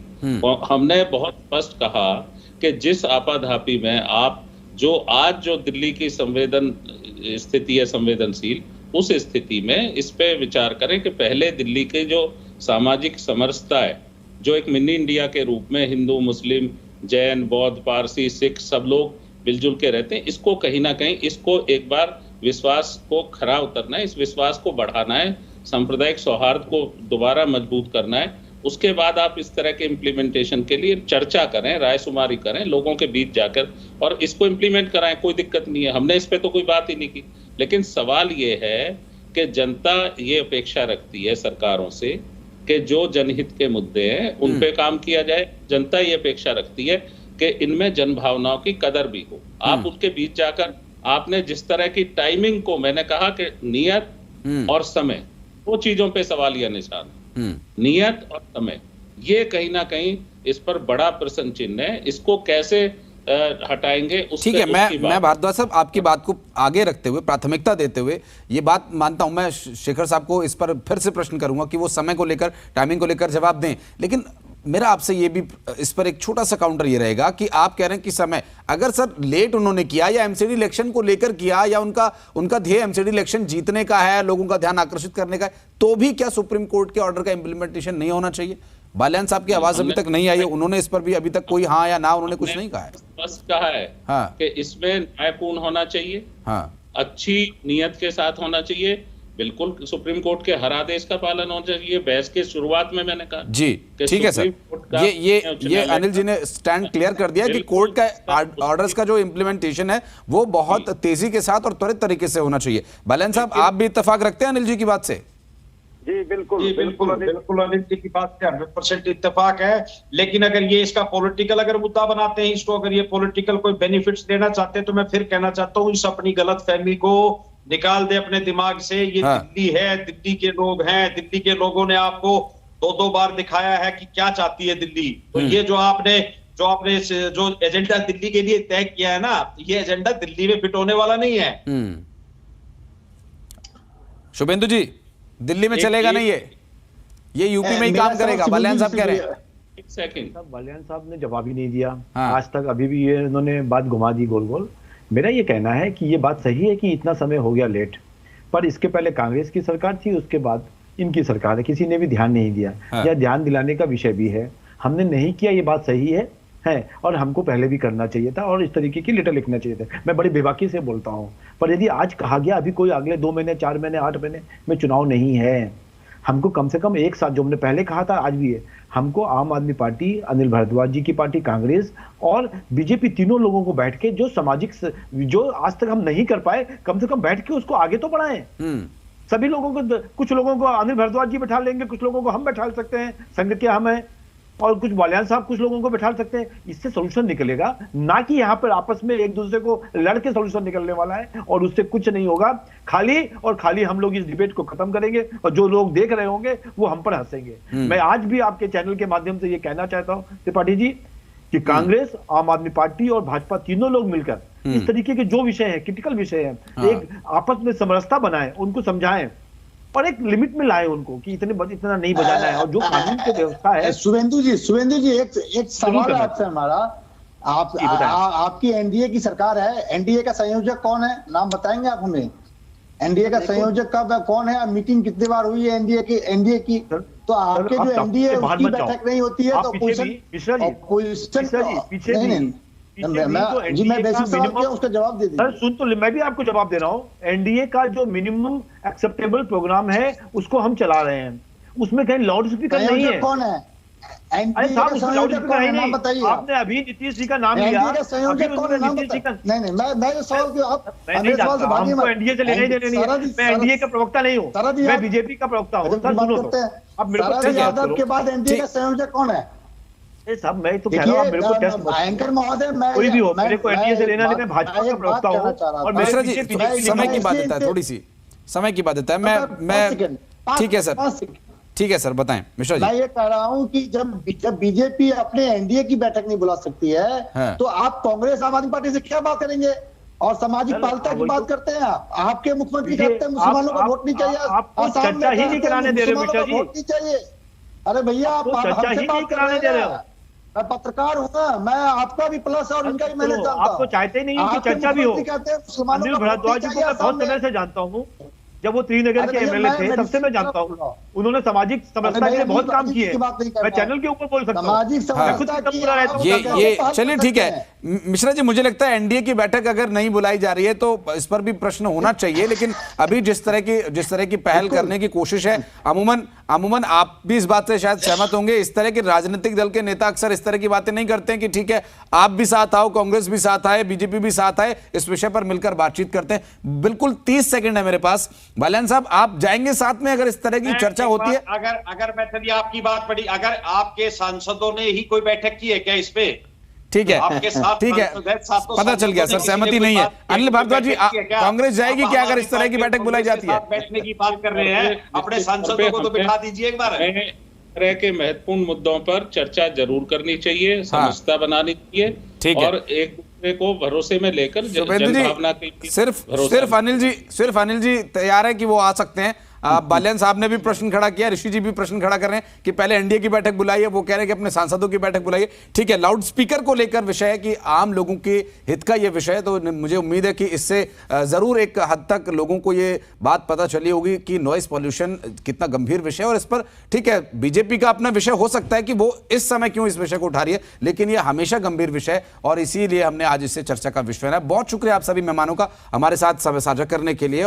हमने बहुत स्पष्ट कहा कि जिस आपाधापी में आप जो दिल्ली की स्थिति है संवेदनशील, उस स्थिति में इस पे विचार करें कि पहले दिल्ली के जो सामाजिक समरसता है, जो एक मिनी इंडिया के रूप में हिंदू, मुस्लिम, जैन, बौद्ध, पारसी, सिख सब लोग मिलजुल के रहते हैं, इसको कहीं ना कहीं इसको एक बार विश्वास को खरा उतरना है, इस विश्वास को बढ़ाना है, सांप्रदायिक सौहार्द को दोबारा मजबूत करना है। उसके बाद आप इस तरह के इम्प्लीमेंटेशन के लिए चर्चा करें, रायशुमारी करें लोगों के बीच जाकर और इसको इम्प्लीमेंट कराएं, कोई दिक्कत नहीं है। हमने इस पे तो कोई बात ही नहीं की, लेकिन सवाल ये है कि जनता ये अपेक्षा रखती है सरकारों से कि जो जनहित के मुद्दे हैं उन पे काम किया जाए। जनता ये अपेक्षा रखती है कि इनमें जनभावनाओं की कदर भी हो। आप उसके बीच जाकर आपने जिस तरह की टाइमिंग को, मैंने कहा कि नियत और समय, वो चीजों पे सवालिया निशान, नियत और समय, ये कहीं ना कहीं इस पर बड़ा प्रश्न चिन्ह है। इसको कैसे हटाएंगे? ठीक है, मैं भारद्वाज साहब आपकी बात को आगे रखते हुए, प्राथमिकता देते हुए ये बात मानता हूं। मैं शेखर साहब को इस पर फिर से प्रश्न करूंगा कि वो समय को लेकर, टाइमिंग को लेकर जवाब दें, लेकिन मेरा आपसे ये भी इस पर एक छोटा सा काउंटर ये रहेगा कि आप कह रहे हैं कि समय, अगर सर लेट उन्होंने किया या एमसीडी इलेक्शन को लेकर किया या उनका ध्येय एमसीडी इलेक्शन जीतने का है, लोगों का ध्यान आकर्षित करने का है, तो भी क्या सुप्रीम कोर्ट के ऑर्डर का इंप्लीमेंटेशन नहीं होना चाहिए? बाल्यान साहब की आवाज अभी तक नहीं आई है, उन्होंने इस पर भी अभी तक कोई हाँ या ना उन्होंने कुछ नहीं कहा है। बस कहा है कि इसमें न्यायपूर्ण होना चाहिए, अच्छी नियत के साथ होना चाहिए, बिल्कुल सुप्रीम कोर्ट के हर आदेश का पालन होना चाहिए। बहस के शुरुआत में मैंने कहा जी, ठीक है सर, ये अनिल जी ने स्टैंड क्लियर कर दिया कि कोर्ट का ऑर्डर्स का जो इम्प्लीमेंटेशन है वो बहुत तेजी के साथ और त्वरित तरीके से होना चाहिए। बाल्यान साहब, आप भी इत्तेफाक रखते हैं अनिल जी की बात से? जी बिल्कुल अनिल जी की बात से 100% इत्तेफाक है। लेकिन अगर ये इसका पॉलिटिकल अगर मुद्दा बनाते हैं इसको, अगर ये पॉलिटिकल कोई बेनिफिट्स देना चाहते हैं, तो मैं फिर कहना चाहता हूँ इस अपनी गलतफहमी को निकाल दे अपने दिमाग से। ये दिल्ली है, दिल्ली के लोग हैं, दिल्ली के लोगों ने आपको 2-2 बार दिखाया है कि क्या चाहती है दिल्ली। तो ये जो आपने जो एजेंडा दिल्ली के लिए तय किया है ना, ये एजेंडा दिल्ली में फिट होने वाला नहीं है। शुभेंदु जी, दिल्ली में चलेगा नहीं ये यूपी में ही काम करेगा, बाल्यान साहब कह रहे हैं। एक सेकंड, बाल्यान साहब ने जवाब ही नहीं दिया आज तक, अभी भी ये इन्होंने बात घुमा दी गोल गोल। मेरा ये कहना है कि ये बात सही है कि इतना समय हो गया लेट, पर इसके पहले कांग्रेस की सरकार थी, उसके बाद इनकी सरकार है, किसी ने भी ध्यान नहीं दिया। या ध्यान दिलाने का विषय भी है, हमने नहीं किया, ये बात सही है और हमको पहले भी करना चाहिए था और इस तरीके की लेटर लिखना चाहिए था। मैं बड़ी बेबाकी से बोलता हूँ, पर यदि आज कहा गया अभी कोई अगले 2 महीने, 4 महीने, 8 महीने में चुनाव नहीं है, हमको कम से कम एक साथ, जो हमने पहले कहा था आज भी है, हमको आम आदमी पार्टी, अनिल भारद्वाज जी की पार्टी, कांग्रेस और बीजेपी, तीनों लोगों को बैठ के जो सामाजिक, जो आज तक हम नहीं कर पाए, कम से कम बैठ के उसको आगे तो बढ़ाएं। सभी लोगों को, कुछ लोगों को अनिल भारद्वाज जी बैठा लेंगे, कुछ लोगों को हम बैठा सकते हैं, संघ के हम हैं, और कुछ बाल्यान साहब कुछ लोगों को बैठा सकते हैं। इससे सोल्यूशन निकलेगा, ना कि यहाँ पर आपस में एक दूसरे को लड़के सोल्यूशन निकलने वाला है और उससे कुछ नहीं होगा। खाली हम लोग इस डिबेट को खत्म करेंगे और जो लोग देख रहे होंगे वो हम पर हंसेंगे। मैं आज भी आपके चैनल के माध्यम से ये कहना चाहता हूँ त्रिपाठी जी कि कांग्रेस, आम आदमी पार्टी और भाजपा, तीनों लोग मिलकर इस तरीके के जो विषय है, क्रिटिकल विषय है, एक आपस में समरसता बनाए, उनको समझाएं और एक लिमिट में लाए उनको कि इतना नहीं बजाना है। और जो कानून की व्यवस्था है। शुभेंदु जी एक सवाल है आपसे हमारा, आपकी एनडीए की सरकार है, एनडीए का संयोजक कौन है, नाम बताएंगे आप हमें? एनडीए का संयोजक कौन है? मीटिंग कितनी बार हुई है एनडीए की? तो आपके जो एनडीए उसकी बैठक नहीं होती है तो मैं बेसिक सवाल किया, उसका जवाब दे दीजिए। सर सुन तो मैं भी आपको जवाब दे रहा हूँ। एनडीए का जो मिनिमम एक्सेप्टेबल प्रोग्राम है उसको हम चला रहे हैं, उसमें कहीं लाउड स्पीकर नहीं है। कौन है? अरे साहब उसमें लाउड स्पीकर है नहीं, बताइए। आपने अभी नीतीश जी का नाम लिया, संयोजक कौन है? नाम बताइए। नहीं मैं जो सवाल किया, आप हमको एनडीए से लेने देने नहीं है। मैं एनडीए का प्रवक्ता नहीं हूँ, मैं बीजेपी का प्रवक्ता हूँ। सर सुनो तो, अब मेरे को यादव के बाद एनडीए का संयोजक कौन है? साहब मैं तो कह रहा हूँ, मेरे को टेस्ट एंकर महोदय, मैं कोई भी हो, मेरे को एनडीए से लेना नहीं, मैं भाजपा का प्रवक्ता हूँ। और मिश्रा जी समय की बात देता है, थोड़ी सी समय की बात देता है। मैं ठीक है सर, ठीक है सर, बताएं मिश्रा जी। मैं ये कह रहा हूं कि जब बीजेपी अपने एनडीए की बैठक नहीं बुला सकती है, तो आप कांग्रेस आम आदमी पार्टी से क्या बात करेंगे? और सामाजिक पालता की बात करते हैं। आपके मुख्यमंत्री कहते हैं मुसलमानों को वोट नहीं चाहिए, आपको चर्चा ही नहीं कराने दे रहे मिश्रा जी। वोट नहीं चाहिए। अरे भैया आप चर्चा ही नहीं कराने दे रहे हो। मैं पत्रकार हूँ ना, मैं आपका भी प्लस और इनका भी मैंने जानता हूँ। आपको चाहते नहीं है कि चर्चा भी हो। अनिल भारद्वाज जी को मैं बहुत समय से जानता हूँ, जब वो त्रिनगर के एमएलए थे तब से मैं जानता हूँ। उन्होंने सामाजिक समस्या के लिए बहुत काम किए, मैं चैनल के ऊपर बोल सकता हूँ। ये चलिए ठीक है मिश्रा जी, मुझे लगता है एनडीए की बैठक अगर नहीं बुलाई जा रही है तो इस पर भी प्रश्न होना चाहिए। लेकिन अभी जिस तरह की पहल करने की कोशिश है, अमूमन आप भी इस बात से शायद सहमत होंगे, इस तरह के राजनीतिक दल के नेता अक्सर इस तरह की बातें नहीं करते हैं कि ठीक है आप भी साथ आओ, कांग्रेस भी साथ आए, बीजेपी भी साथ आए, इस विषय पर मिलकर बातचीत करते हैं। बिल्कुल 30 सेकंड है मेरे पास। बाल्यान साहब, आप जाएंगे साथ में अगर इस तरह की चर्चा होती है? अगर मैं चलिए आपकी बात पड़ी, अगर आपके सांसदों ने ही कोई बैठक की है क्या इस पे? ठीक है, ठीक है, पता चल गया सर, सहमति नहीं है। अनिल भारद्वाज जी, कांग्रेस जाएगी क्या अगर इस तरह की बैठक बुलाई जाती है? बैठने की बात कर रहे हैं, अपने सांसदों को तो बिठा दीजिए एक बार। तरह के महत्वपूर्ण मुद्दों पर चर्चा जरूर करनी चाहिए, समझता बनानी चाहिए और एक दूसरे को भरोसे में लेकर जनभावना की सिर्फ अनिल जी तैयार है कि वो आ सकते हैं। बाल्यान साहब ने भी प्रश्न खड़ा किया, ऋषि जी भी प्रश्न खड़ा कर रहे हैं कि पहले एनडीए की बैठक बुलाइए, वो कह रहे हैं कि अपने सांसदों की बैठक बुलाइए। ठीक है, लाउड स्पीकर को लेकर विषय है कि आम लोगों के हित का ये विषय है, तो मुझे उम्मीद है कि इससे जरूर एक हद तक लोगों को ये बात पता चली होगी कि नॉइस पॉल्यूशन कितना गंभीर विषय है। और इस पर ठीक है, बीजेपी का अपना विषय हो सकता है कि वो इस समय क्यों इस विषय को उठा रही है, लेकिन यह हमेशा गंभीर विषय है और इसीलिए हमने आज इससे चर्चा का विषय है। बहुत शुक्रिया आप सभी मेहमानों का हमारे साथ समय साझा करने के लिए।